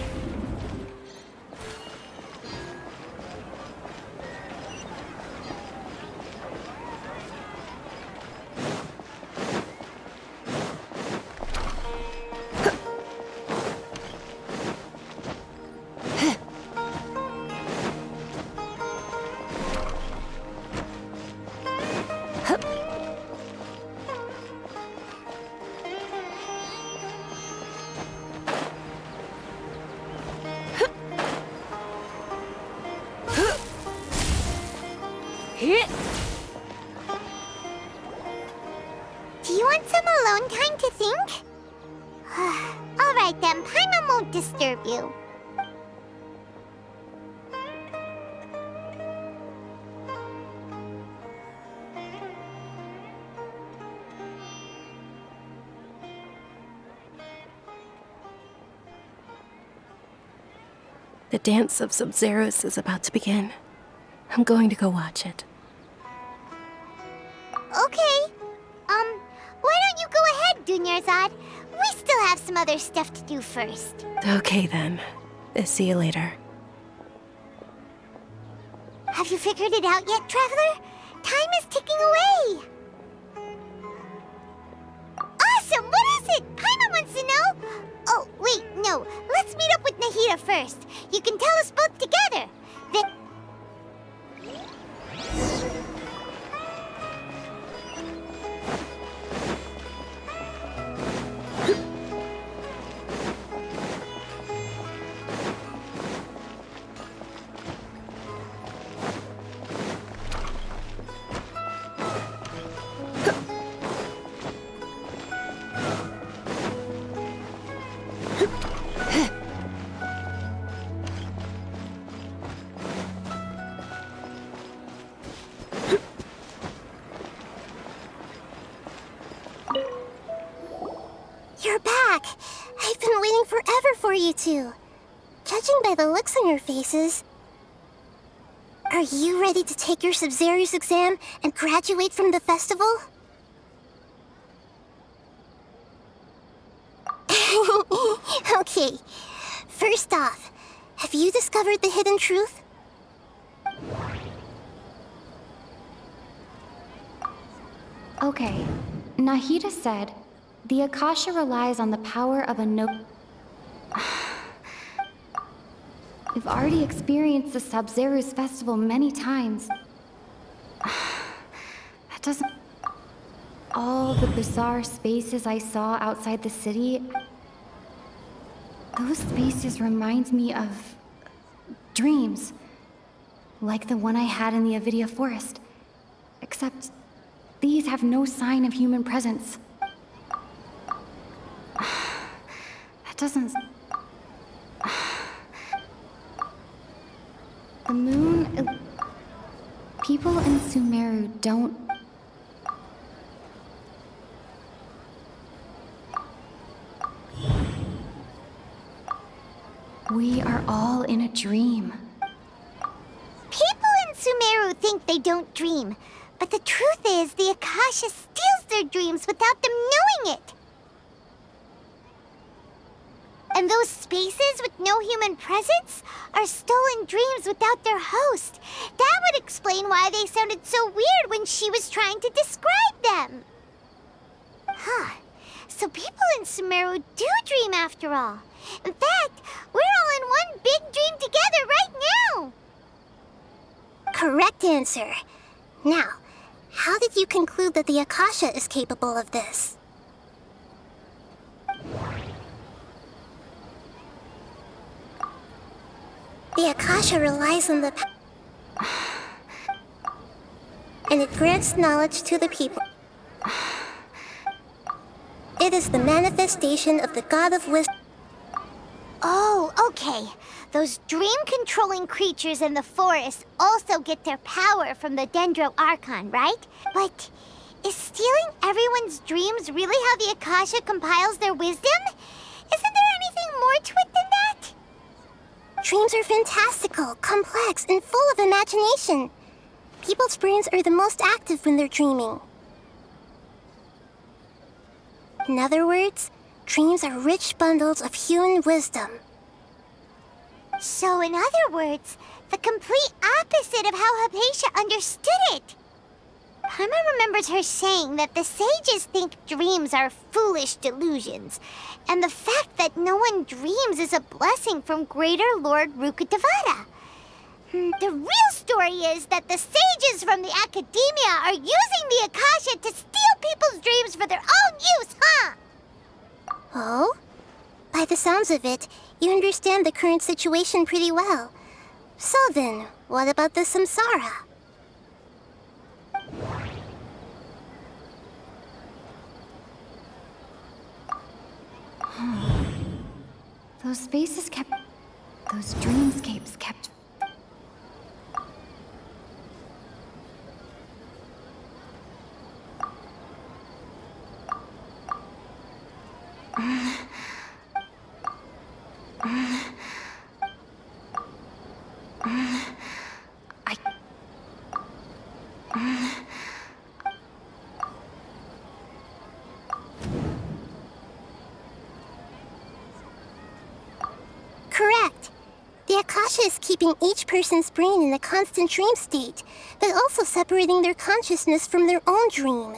Do you want some alone time to think? All right then, Paimon won't disturb you. The dance of Sub-Zeros is about to begin. I'm going to go watch it. Okay. Why don't you go ahead, Dunyarzad? We still have some other stuff to do first. Okay then. See you later. Have you figured it out yet, Traveler? Time is ticking away. Awesome! What is it? Paimon wants to know. Oh, wait, no. Let's meet up with Nahida first. You can tell us both together. Then... You're back! I've been waiting forever for you two. Judging by the looks on your faces, are you ready to take your Sub-Zero's exam and graduate from the festival? Okay, first off, have you discovered the hidden truth? Okay, Nahida said, the Akasha relies on the power of a no... We've already experienced the Sub-Zero's festival many times. That doesn't... All the bizarre spaces I saw outside the city... Those spaces remind me of... dreams. Like the one I had in the Avidia Forest. Except... these have no sign of human presence. That doesn't... The moon... People in Sumeru don't... We are all in a dream. People in Sumeru think they don't dream. But the truth is, the Akasha steals their dreams without them knowing it. And those spaces with no human presence are stolen dreams without their host. That would explain why they sounded so weird when she was trying to describe them. Huh. So people in Sumeru do dream after all. In fact, we're all in one big dream together right now. Correct answer. Now, how did you conclude that the Akasha is capable of this? The Akasha relies on the and it grants knowledge to the people. It is the manifestation of the God of Wisdom. Oh, okay. Those dream-controlling creatures in the forest also get their power from the Dendro Archon, right? But is stealing everyone's dreams really how the Akasha compiles their wisdom? Isn't there anything more to it than that? Dreams are fantastical, complex, and full of imagination. People's brains are the most active when they're dreaming. In other words, dreams are rich bundles of human wisdom. So, in other words, the complete opposite of how Hypatia understood it. Paimon remembers her saying that the sages think dreams are foolish delusions, and the fact that no one dreams is a blessing from Greater Lord Rukkhadevata. The real story is that the sages from the Academia are using the Akasha to steal people's dreams for their own use, huh? Oh? By the sounds of it, you understand the current situation pretty well. So then, what about the samsara? Those spaces kept... Those dreamscapes kept... Correct. The Akasha is keeping each person's brain in a constant dream state, but also separating their consciousness from their own dream.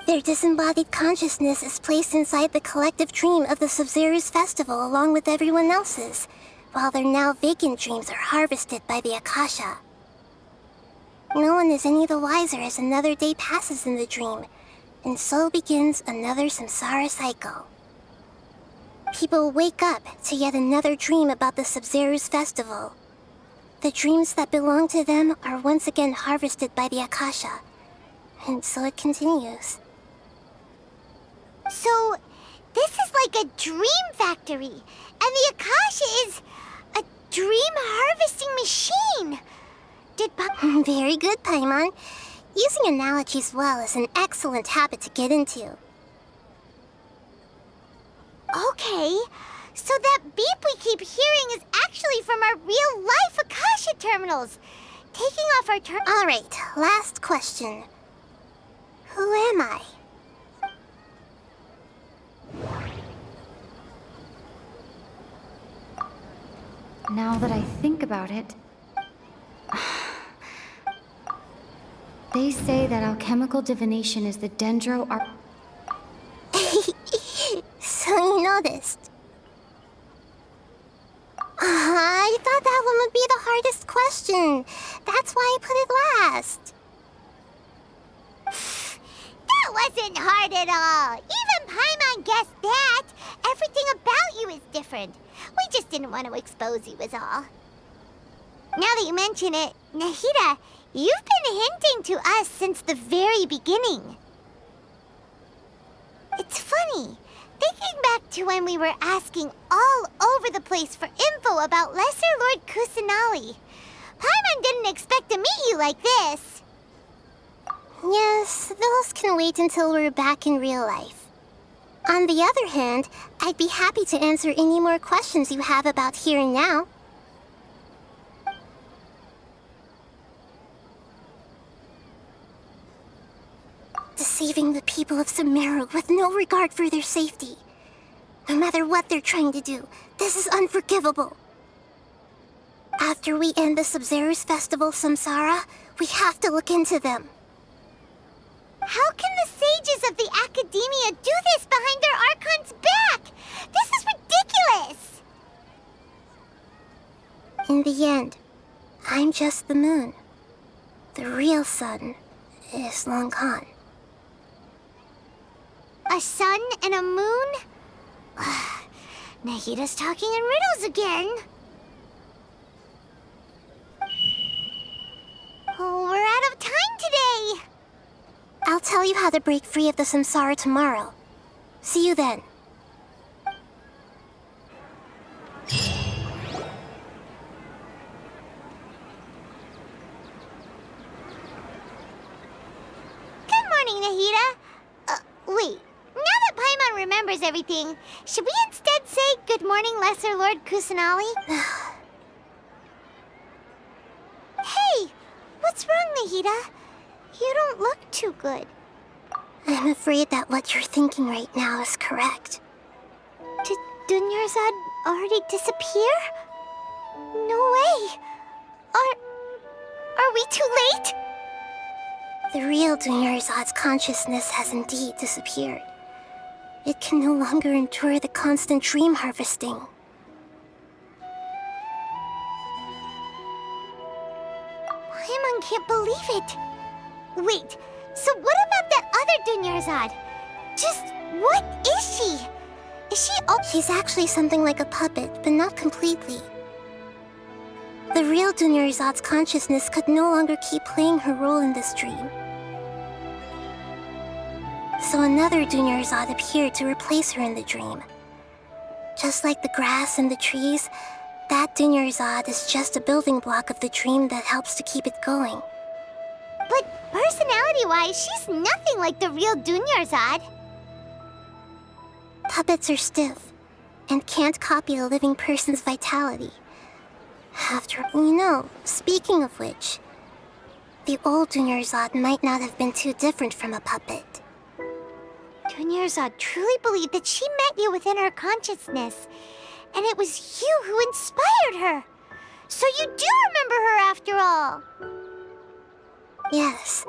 Their disembodied consciousness is placed inside the collective dream of the Sub-Zero's festival along with everyone else's, while their now vacant dreams are harvested by the Akasha. No one is any the wiser as another day passes in the dream, and so begins another samsara cycle. People wake up to yet another dream about the Sub-Zero's festival. The dreams that belong to them are once again harvested by the Akasha, and so it continues. So, this is like a dream factory, and the Akasha is a dream harvesting machine. Very good, Paimon. Using analogies well is an excellent habit to get into. Okay, so that beep we keep hearing is actually from our real-life Akasha terminals. Taking off our All right, last question. Who am I? Now that I think about it... They say that alchemical divination is the Dendro Arch... So you noticed. I thought that one would be the hardest question. That's why I put it last. That wasn't hard at all. Even Paimon guessed that. Everything about you is different. We just didn't want to expose you is all. Now that you mention it, Nahida, you've been hinting to us since the very beginning. It's funny. Thinking back to when we were asking all over the place for info about Lesser Lord Kusanali, Paimon didn't expect to meet you like this. Yes, those can wait until we're back in real life. On the other hand, I'd be happy to answer any more questions you have about here and now. Deceiving the people of Sumeru with no regard for their safety. No matter what they're trying to do, this is unforgivable. After we end the Sub-Zero's Festival Samsara, we have to look into them. How can the sages of the Academia do this behind their Archon's back? This is ridiculous! In the end, I'm just the moon. The real sun is long gone. A sun and a moon? Nahida's talking in riddles again. Oh, we're out of time today! I'll tell you how to break free of the samsara tomorrow. See you then. Good morning, Nahida. Wait. Now that Paimon remembers everything, should we instead say good morning, Lesser Lord Kusanali? Hey! What's wrong, Nahida? You don't look too good. I'm afraid that what you're thinking right now is correct. Did Dunyarzad already disappear? No way! Are we too late? The real Dunyarzad's consciousness has indeed disappeared. It can no longer endure the constant dream harvesting. Paimon can't believe it. Wait, so what about that other Dunyarzad? Just what is she? Is she all— She's actually something like a puppet, but not completely. The real Dunyarzad's consciousness could no longer keep playing her role in this dream. So another Dunyarzad appeared to replace her in the dream. Just like the grass and the trees, that Dunyarzad is just a building block of the dream that helps to keep it going. But personality-wise, she's nothing like the real Dunyarzad. Puppets are stiff and can't copy a living person's vitality. After all, speaking of which, the old Dunyarzad might not have been too different from a puppet. Dunyarzad truly believed that she met you within her consciousness, and it was you who inspired her. So you do remember her after all. Yes.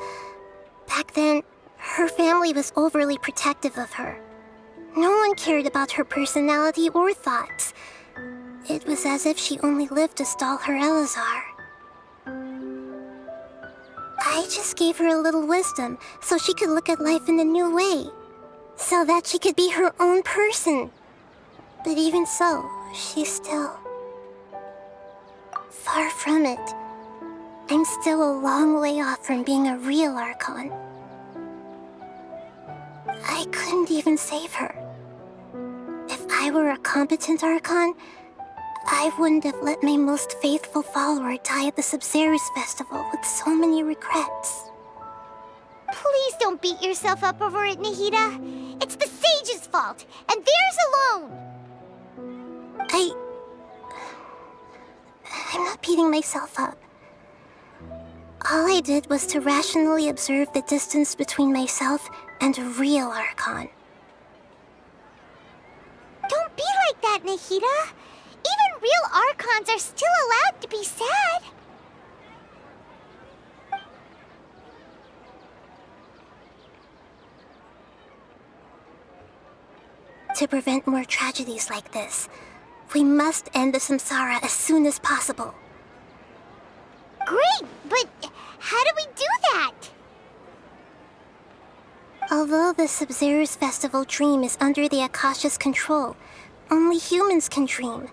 Back then, her family was overly protective of her. No one cared about her personality or thoughts. It was as if she only lived to stall her Elazar. I just gave her a little wisdom so she could look at life in a new way. So that she could be her own person. But even so, she's still far from it. I'm still a long way off from being a real Archon. I couldn't even save her. If I were a competent Archon, I wouldn't have let my most faithful follower die at the Sub-Zero's Festival with so many regrets. Please don't beat yourself up over it, Nahida. It's the sage's fault, and theirs alone. I'm not beating myself up. All I did was to rationally observe the distance between myself and a real Archon. Don't be like that, Nahida. Even real Archons are still allowed to be sad. To prevent more tragedies like this, we must end the samsara as soon as possible. Great, but how do we do that? Although the Sub-Zero's Festival dream is under the Akasha's control, only humans can dream.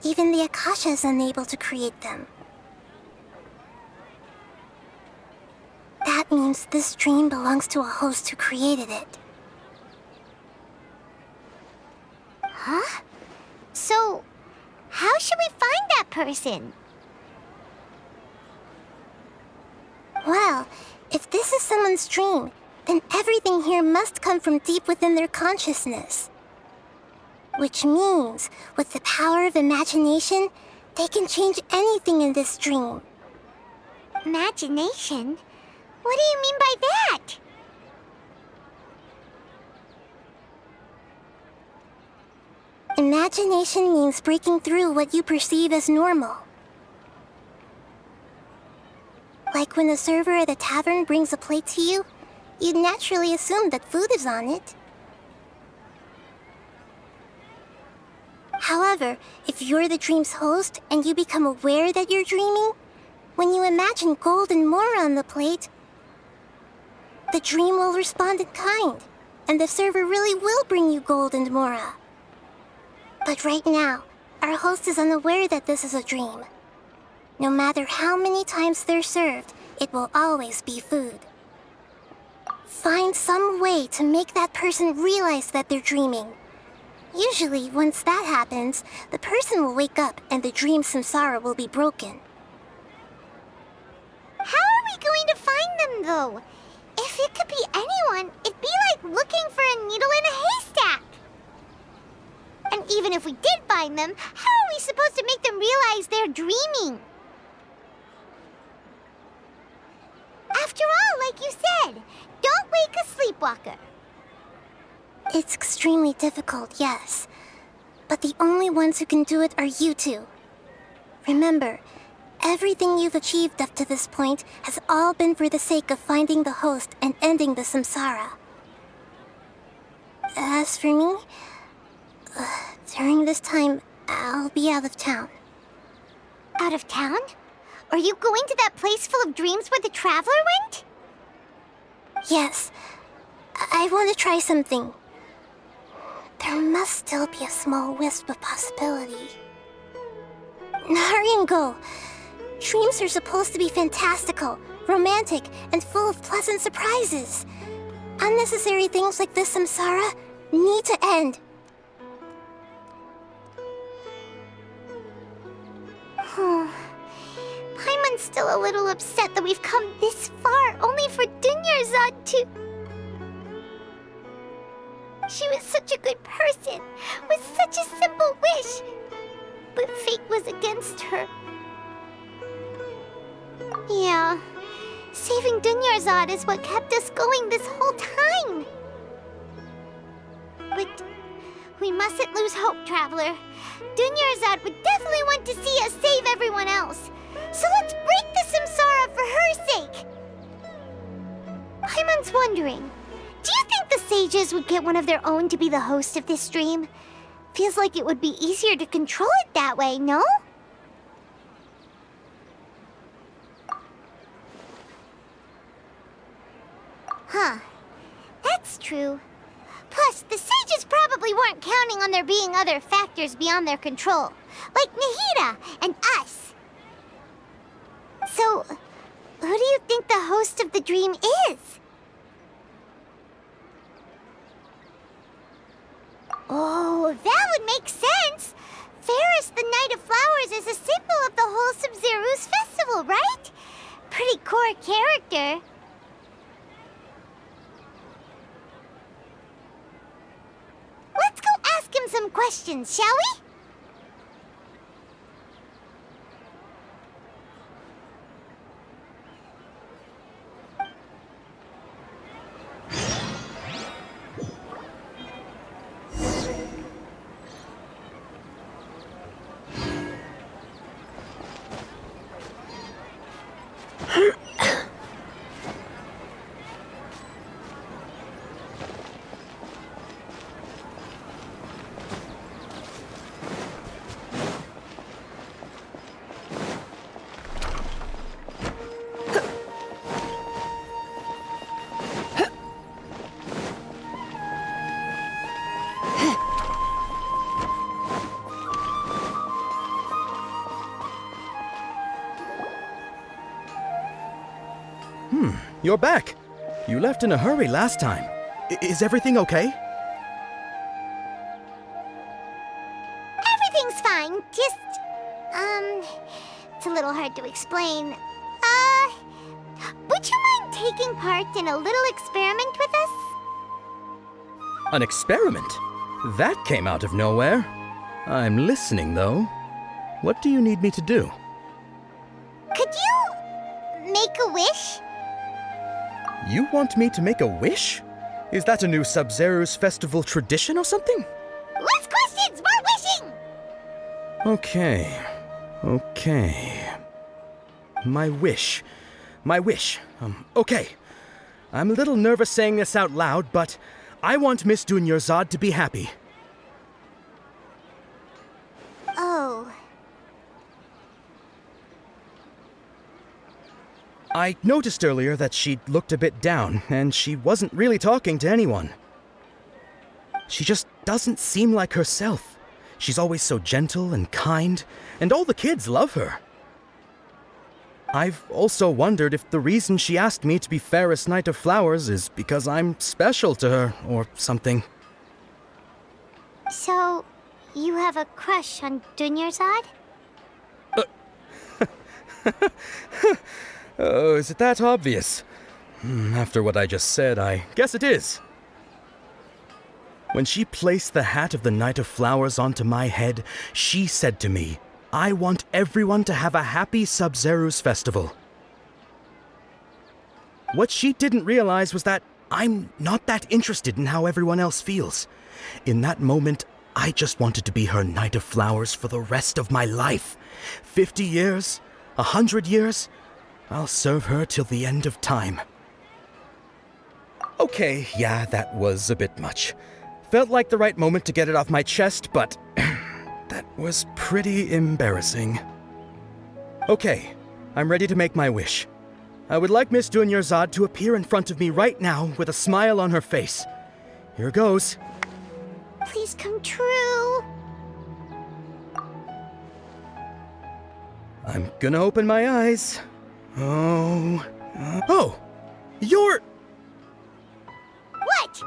Even the Akasha is unable to create them. That means this dream belongs to a host who created it. Huh? So, how should we find that person? Well, if this is someone's dream, then everything here must come from deep within their consciousness. Which means, with the power of imagination, they can change anything in this dream. Imagination? What do you mean by that? Imagination means breaking through what you perceive as normal. Like when the server at a tavern brings a plate to you, you'd naturally assume that food is on it. However, if you're the dream's host and you become aware that you're dreaming, when you imagine gold and more on the plate, the dream will respond in kind, and the server really will bring you gold and mora. But right now, our host is unaware that this is a dream. No matter how many times they're served, it will always be food. Find some way to make that person realize that they're dreaming. Usually, once that happens, the person will wake up and the dream samsara will be broken. How are we going to find them, though? If it could be anyone, it'd be like looking for a needle in a haystack. And even if we did find them, how are we supposed to make them realize they're dreaming? After all, like you said, don't wake a sleepwalker. It's extremely difficult, yes. But the only ones who can do it are you two. Remember, everything you've achieved up to this point has all been for the sake of finding the host and ending the samsara. As for me, during this time, I'll be out of town. Out of town? Are you going to that place full of dreams where the Traveler went? Yes. I want to try something. There must still be a small wisp of possibility. Hurry and go. Dreams are supposed to be fantastical, romantic, and full of pleasant surprises. Unnecessary things like this samsara need to end. Paimon's still a little upset that we've come this far only for Dunyarzad to... She was such a good person, with such a simple wish. But fate was against her. Yeah, saving Dunyarzad is what kept us going this whole time. But we mustn't lose hope, Traveler. Dunyarzad would definitely want to see us save everyone else. So let's break the samsara for her sake. Paimon's wondering, do you think the sages would get one of their own to be the host of this dream? Feels like it would be easier to control it that way, no? Huh. That's true. Plus, the sages probably weren't counting on there being other factors beyond their control, like Nahida and us. So, who do you think the host of the dream is? Oh, that would make sense. Ferris, the Knight of Flowers, is a symbol of the whole Sub-Zero's festival, right? Pretty core character. Let's go ask him some questions, shall we? You're back. You left in a hurry last time. Is everything okay? Everything's fine. Just, it's a little hard to explain. Would you mind taking part in a little experiment with us? An experiment? That came out of nowhere. I'm listening, though. What do you need me to do? Could you make a wish? You want me to make a wish? Is that a new Sub-Zero's festival tradition or something? Let's go questions! More wishing! Okay. My wish. Okay. I'm a little nervous saying this out loud, but I want Miss Dunyarzad to be happy. Oh. I noticed earlier that she looked a bit down, and she wasn't really talking to anyone. She just doesn't seem like herself. She's always so gentle and kind, and all the kids love her. I've also wondered if the reason she asked me to be fairest Knight of Flowers is because I'm special to her, or something. So, you have a crush on Dunyarzad? Oh, is it that obvious? After what I just said, I guess it is. When she placed the hat of the Knight of Flowers onto my head, she said to me, I want everyone to have a happy Sub-Zerus festival. What she didn't realize was that I'm not that interested in how everyone else feels. In that moment, I just wanted to be her Knight of Flowers for the rest of my life. 50 years, 100 years, I'll serve her till the end of time. Okay, yeah, that was a bit much. Felt like the right moment to get it off my chest, but that was pretty embarrassing. Okay, I'm ready to make my wish. I would like Miss Dunyarzad to appear in front of me right now with a smile on her face. Here goes. Please come true. I'm gonna open my eyes. Oh, you're... What?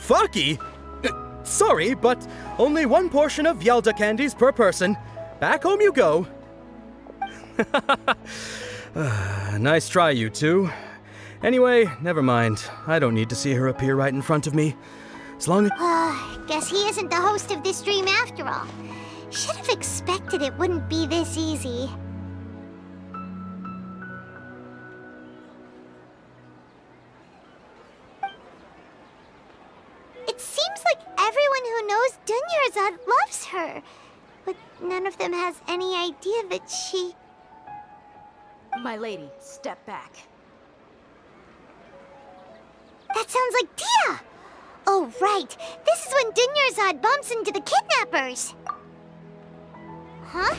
Faki? Sorry, but only one portion of Yalda candies per person. Back home you go. Nice try, you two. Anyway, never mind. I don't need to see her appear right in front of me. As long as... Guess he isn't the host of this dream after all. Should have expected it wouldn't be this easy. It seems like everyone who knows Dunyarzad loves her. But none of them has any idea that she... My lady, step back. That sounds like Dia! Oh, right. This is when Dunyarzad bumps into the kidnappers. Huh?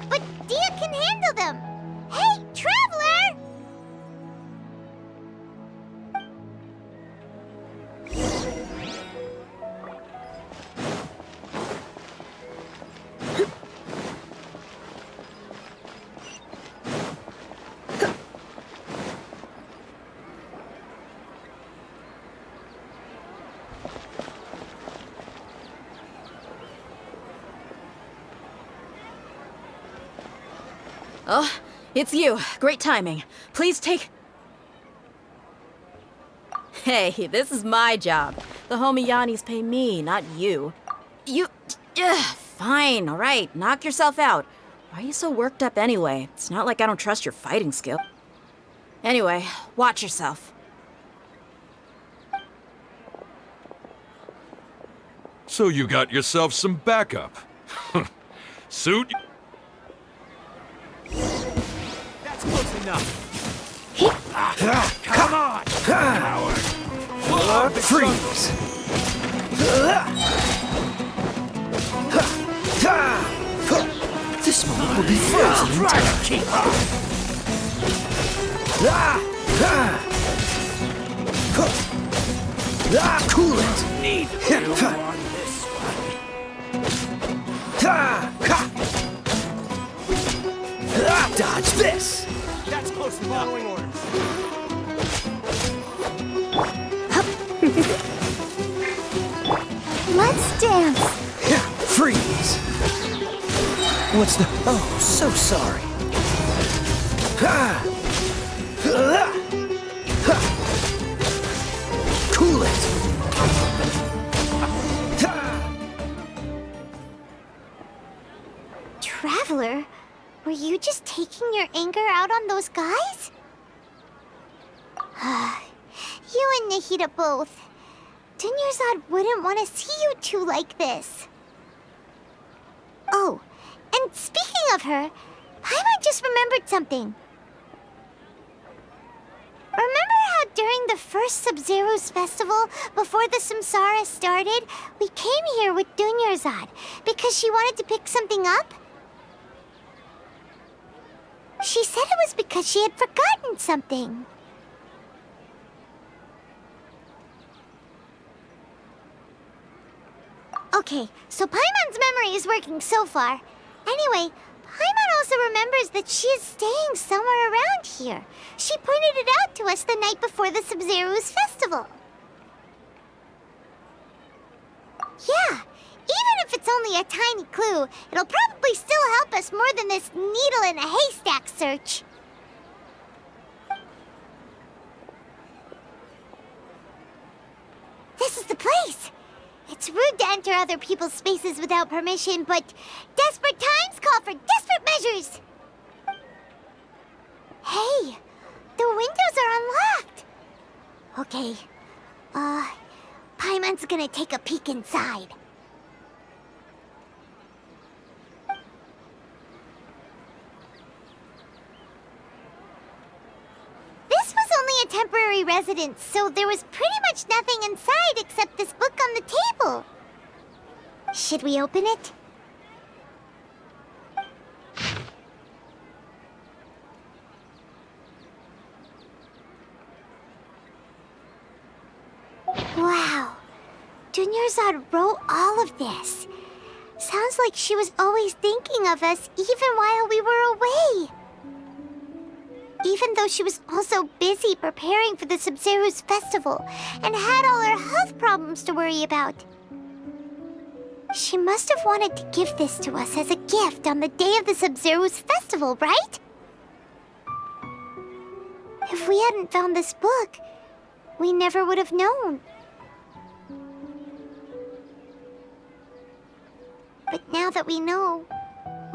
But Dia can handle them. Hey, Traveler! Oh, it's you. Great timing. Please take... Hey, this is my job. The homie Yannis pay me, not you. You... fine, all right. Knock yourself out. Why are you so worked up anyway? It's not like I don't trust your fighting skill. Anyway, watch yourself. So you got yourself some backup. Suit? That's close enough. Come on! Coward. Freeze! This moment will be frozen in time. Keep up! Cool it! Need you on this one. Dodge this! That's close to following orders. Let's dance. Freeze! What's the... Oh, so sorry. Cool it! Traveler, were you just taking your anger out on those guys? You and Nahida both. Dunyarzad wouldn't want to see you two like this. Oh, and speaking of her, Paimon just remembered something. Remember how during the first Sub-Zero's festival, before the Samsara started, we came here with Dunyarzad because she wanted to pick something up? She said it was because she had forgotten something. Okay, so Paimon's memory is working so far. Anyway, Paimon also remembers that she is staying somewhere around here. She pointed it out to us the night before the Sub-Zero's festival. Yeah, even if it's only a tiny clue, it'll probably still help us more than this needle in a haystack search. This is the place! It's rude to enter other people's spaces without permission, but desperate times call for desperate measures! Hey, the windows are unlocked! Okay, Paimon's gonna take a peek inside. This was only a temporary residence, so there was pretty much nothing inside except this book on the table. Should we open it? Wow, Dunyarzad wrote all of this. Sounds like she was always thinking of us even while we were away. Even though she was also busy preparing for the Sub-Zero's festival and had all her health problems to worry about. She must have wanted to give this to us as a gift on the day of the Sub-Zero's festival, right? If we hadn't found this book, we never would have known. But now that we know,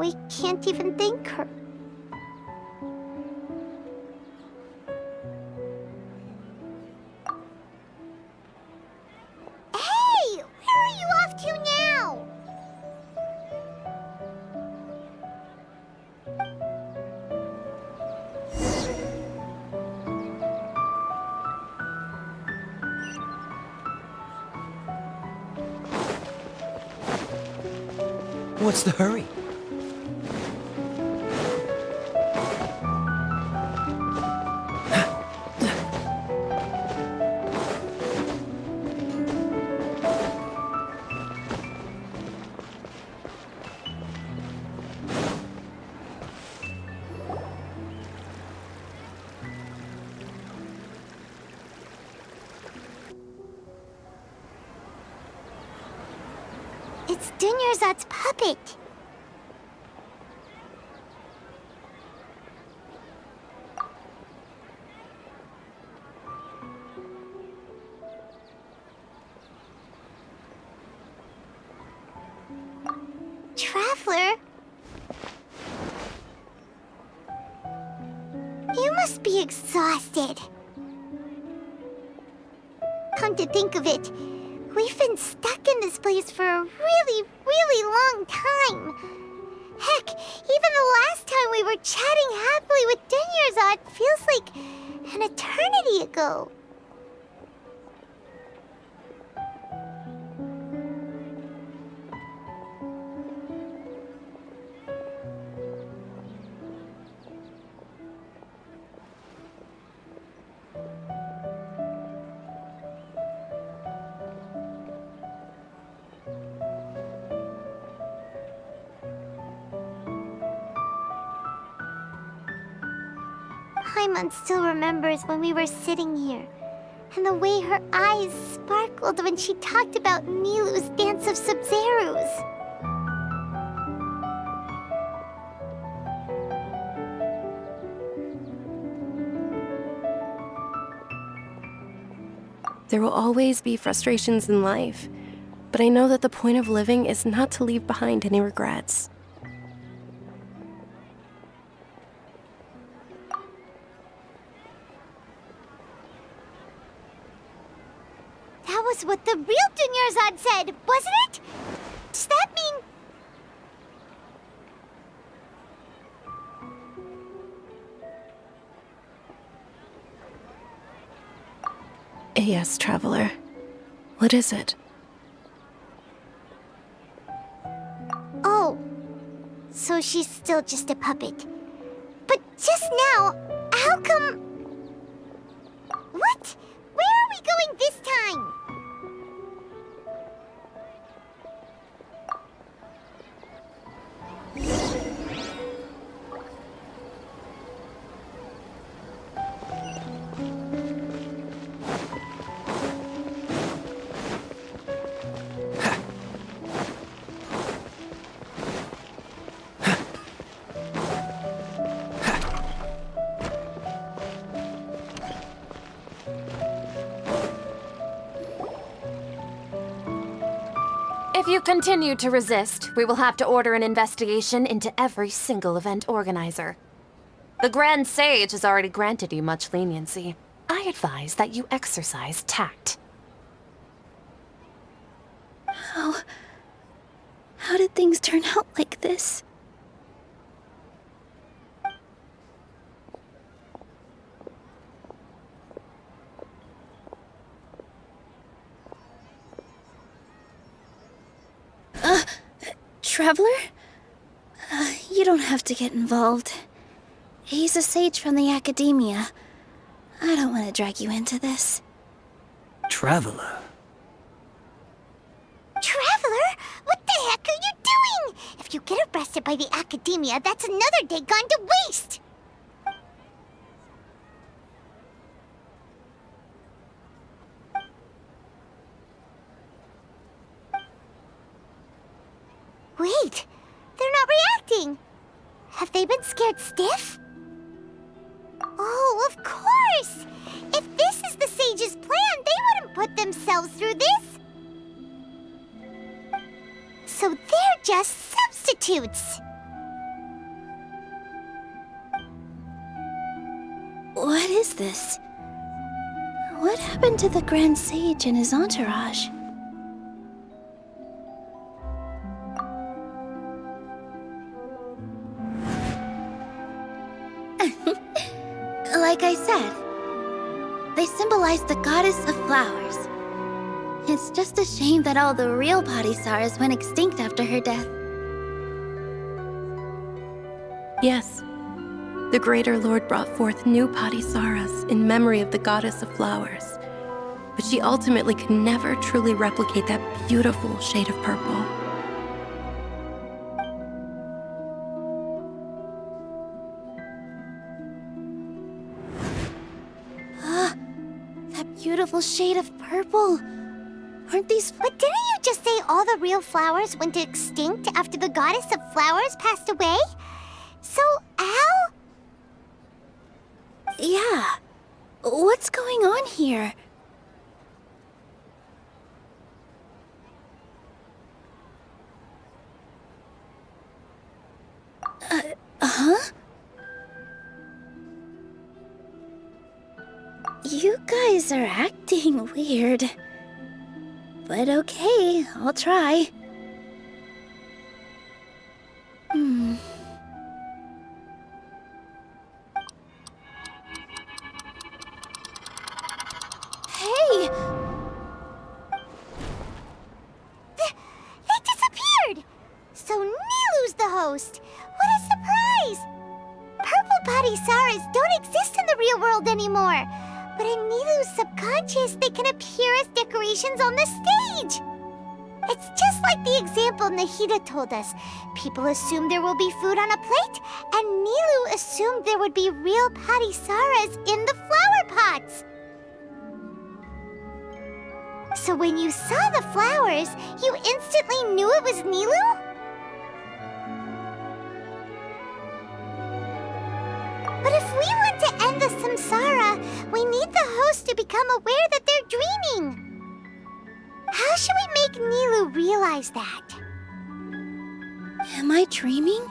we can't even thank her. Hey! Where are you off to now? What's the hurry? It's Dunyarzad's puppet. Traveler? You must be exhausted. Come to think of it, we've been stuck in this place for a really, really long time. Heck, even the last time we were chatting happily with Dunyarzad feels like an eternity ago. Paimon still remembers when we were sitting here, and the way her eyes sparkled when she talked about Nilu's Dance of Sub-Zeros. There will always be frustrations in life, but I know that the point of living is not to leave behind any regrets. That was what the real Dunyarzad said, wasn't it? Does that mean... Yes, Traveler. What is it? Oh, so she's still just a puppet. But just now, how come... What? Where are we going this time? If you continue to resist, we will have to order an investigation into every single event organizer. The Grand Sage has already granted you much leniency. I advise that you exercise tact. How did things turn out like this? Traveler? You don't have to get involved. He's a sage from the Academia. I don't want to drag you into this. Traveler? Traveler? What the heck are you doing? If you get arrested by the Academia, that's another day gone to waste! Wait, they're not reacting. Have they been scared stiff? Oh, of course! If this is the Sage's plan, they wouldn't put themselves through this. So they're just substitutes. What is this? What happened to the Grand Sage and his entourage? Like I said, they symbolize the goddess of flowers. It's just a shame that all the real Padisaras went extinct after her death. Yes. The Greater Lord brought forth new Padisaras in memory of the goddess of flowers. But she ultimately could never truly replicate that beautiful shade of purple. That beautiful shade of purple. Aren't these... But didn't you just say all the real flowers went extinct after the goddess of flowers passed away? So, how? Yeah. What's going on here? Huh? You guys are acting weird. But okay, I'll try. Hey! They disappeared! So Nilu's the host! What a surprise! Purple Padisaras don't exist in the real world anymore. But in Nilu's subconscious, they can appear as decorations on the stage! It's just like the example Nahida told us. People assume there will be food on a plate, and Nilu assumed there would be real Padisaras in the flower pots. So when you saw the flowers, you instantly knew it was Nilu? But if we want to end the samsara, we need the host to become aware that they're dreaming. How should we make Nilu realize that? Am I dreaming?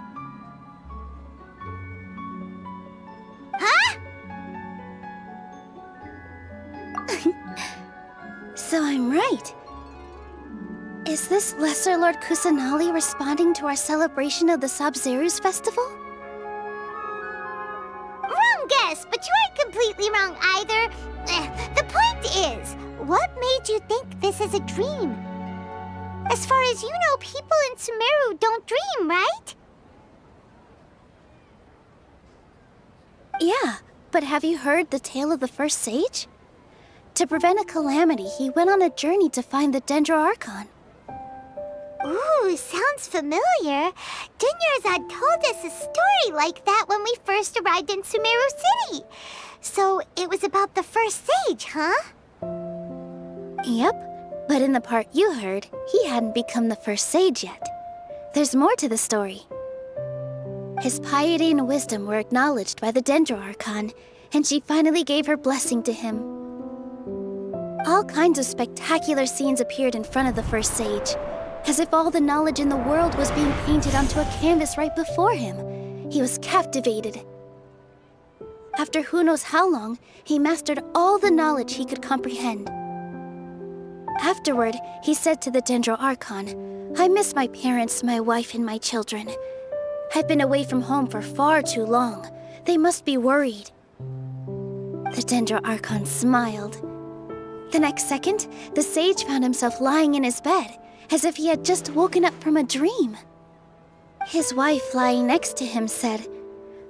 Huh? So I'm right. Is this Lesser Lord Kusanali responding to our celebration of the Sub-Zeru's festival? Wrong guess, but you aren't completely wrong either. The point is, what made you think this is a dream? As far as you know, people in Sumeru don't dream, right? Yeah, but have you heard the tale of the first sage? To prevent a calamity, he went on a journey to find the Dendro Archon. Ooh, sounds familiar. Dunyarzad told us a story like that when we first arrived in Sumeru City. So it was about the first sage, huh? Yep, but in the part you heard, he hadn't become the first sage yet. There's more to the story. His piety and wisdom were acknowledged by the Dendro Archon, and she finally gave her blessing to him. All kinds of spectacular scenes appeared in front of the first sage, as if all the knowledge in the world was being painted onto a canvas right before him. He was captivated. After who knows how long, he mastered all the knowledge he could comprehend. Afterward, he said to the Dendro Archon, "I miss my parents, my wife, and my children. I've been away from home for far too long. They must be worried." The Dendro Archon smiled. The next second, the sage found himself lying in his bed, as if he had just woken up from a dream. His wife, lying next to him, said,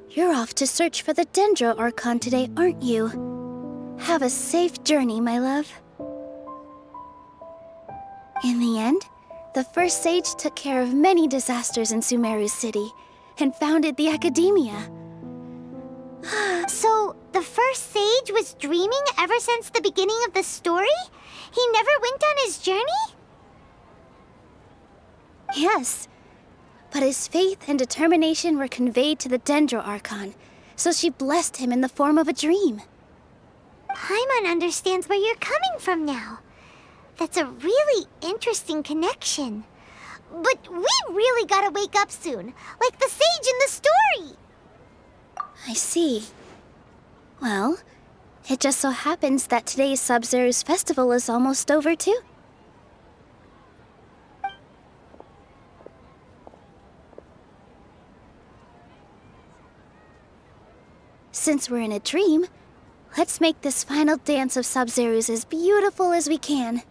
"You're off to search for the Dendro Archon today, aren't you? Have a safe journey, my love." In the end, the first sage took care of many disasters in Sumeru City and founded the Academia. So, the first sage was dreaming ever since the beginning of the story? He never went on his journey? Yes, but his faith and determination were conveyed to the Dendro Archon, so she blessed him in the form of a dream. Paimon understands where you're coming from now. That's a really interesting connection. But we really gotta wake up soon, like the sage in the story. I see. Well, it just so happens that today's Sub-Zeru's festival is almost over too. Since we're in a dream, let's make this final dance of Sub-Zeru's as beautiful as we can.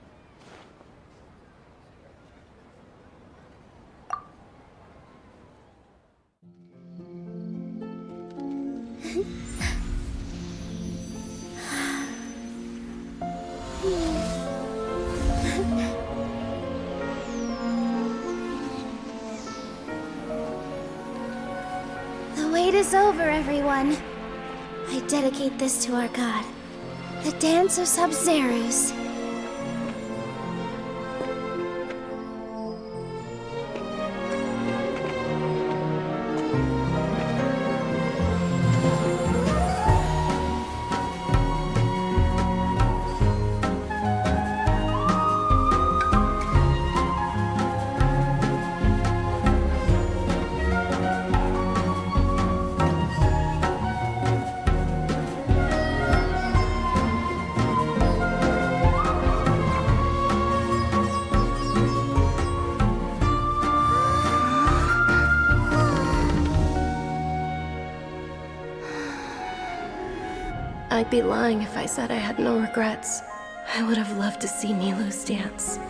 The wait is over, everyone. I dedicate this to our god, the Dance of Sub-Zeru's. I'd be lying if I said I had no regrets. I would have loved to see Nilou's dance.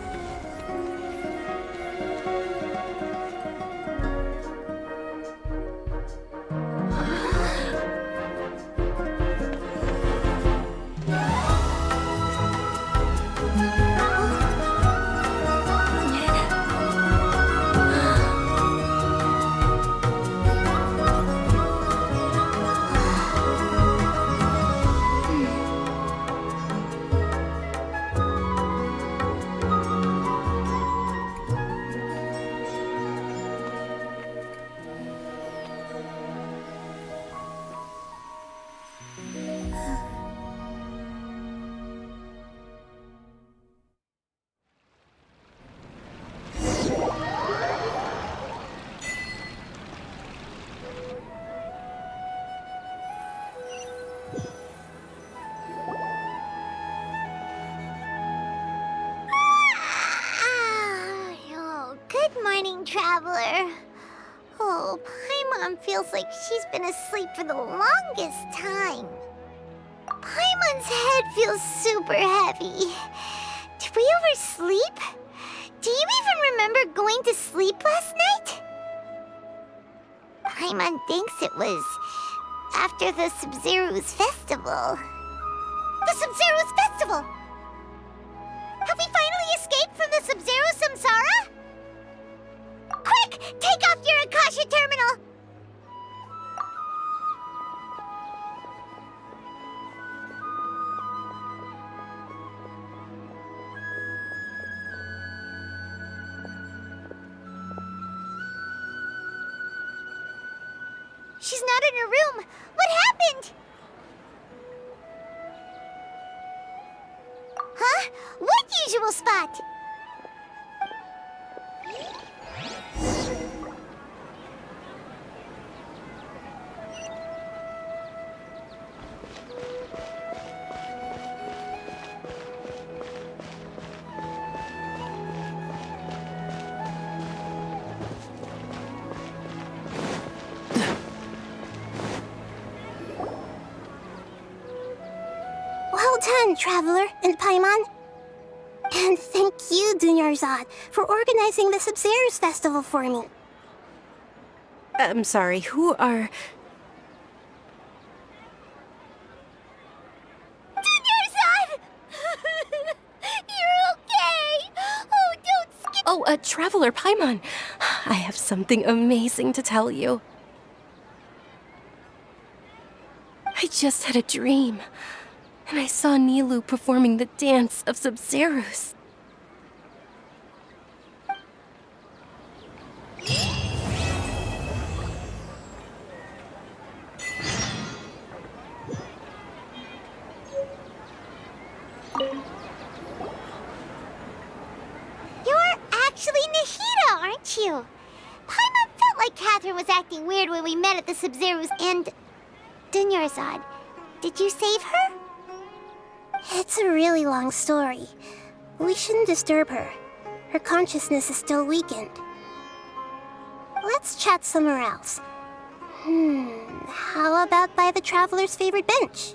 Paimon feels like she's been asleep for the longest time. Paimon's head feels super heavy. Did we oversleep? Do you even remember going to sleep last night? Paimon thinks it was after the Sub-Zero's festival. The Sub-Zero's festival! Have we finally escaped from the Sub-Zero samsara? Quick! Take off your Akasha terminal! She's not in her room. What happened? Huh? What usual spot? Well done, Traveler and Paimon. And thank you, Dunyarzad, for organizing the Sub-Zero's festival for me. I'm sorry, who are... Dunyarzad! You're okay! Oh, don't skip... Oh, Traveler Paimon. I have something amazing to tell you. I just had a dream. And I saw Nilou performing the dance of Sub-Zeros. You're actually Nahida, aren't you? Paimon felt like Catherine was acting weird when we met at the Sub-Zeros and... Dunyarzad, did you save her? It's a really long story. We shouldn't disturb her. Her consciousness is still weakened. Let's chat somewhere else. How about by the Traveler's favorite bench?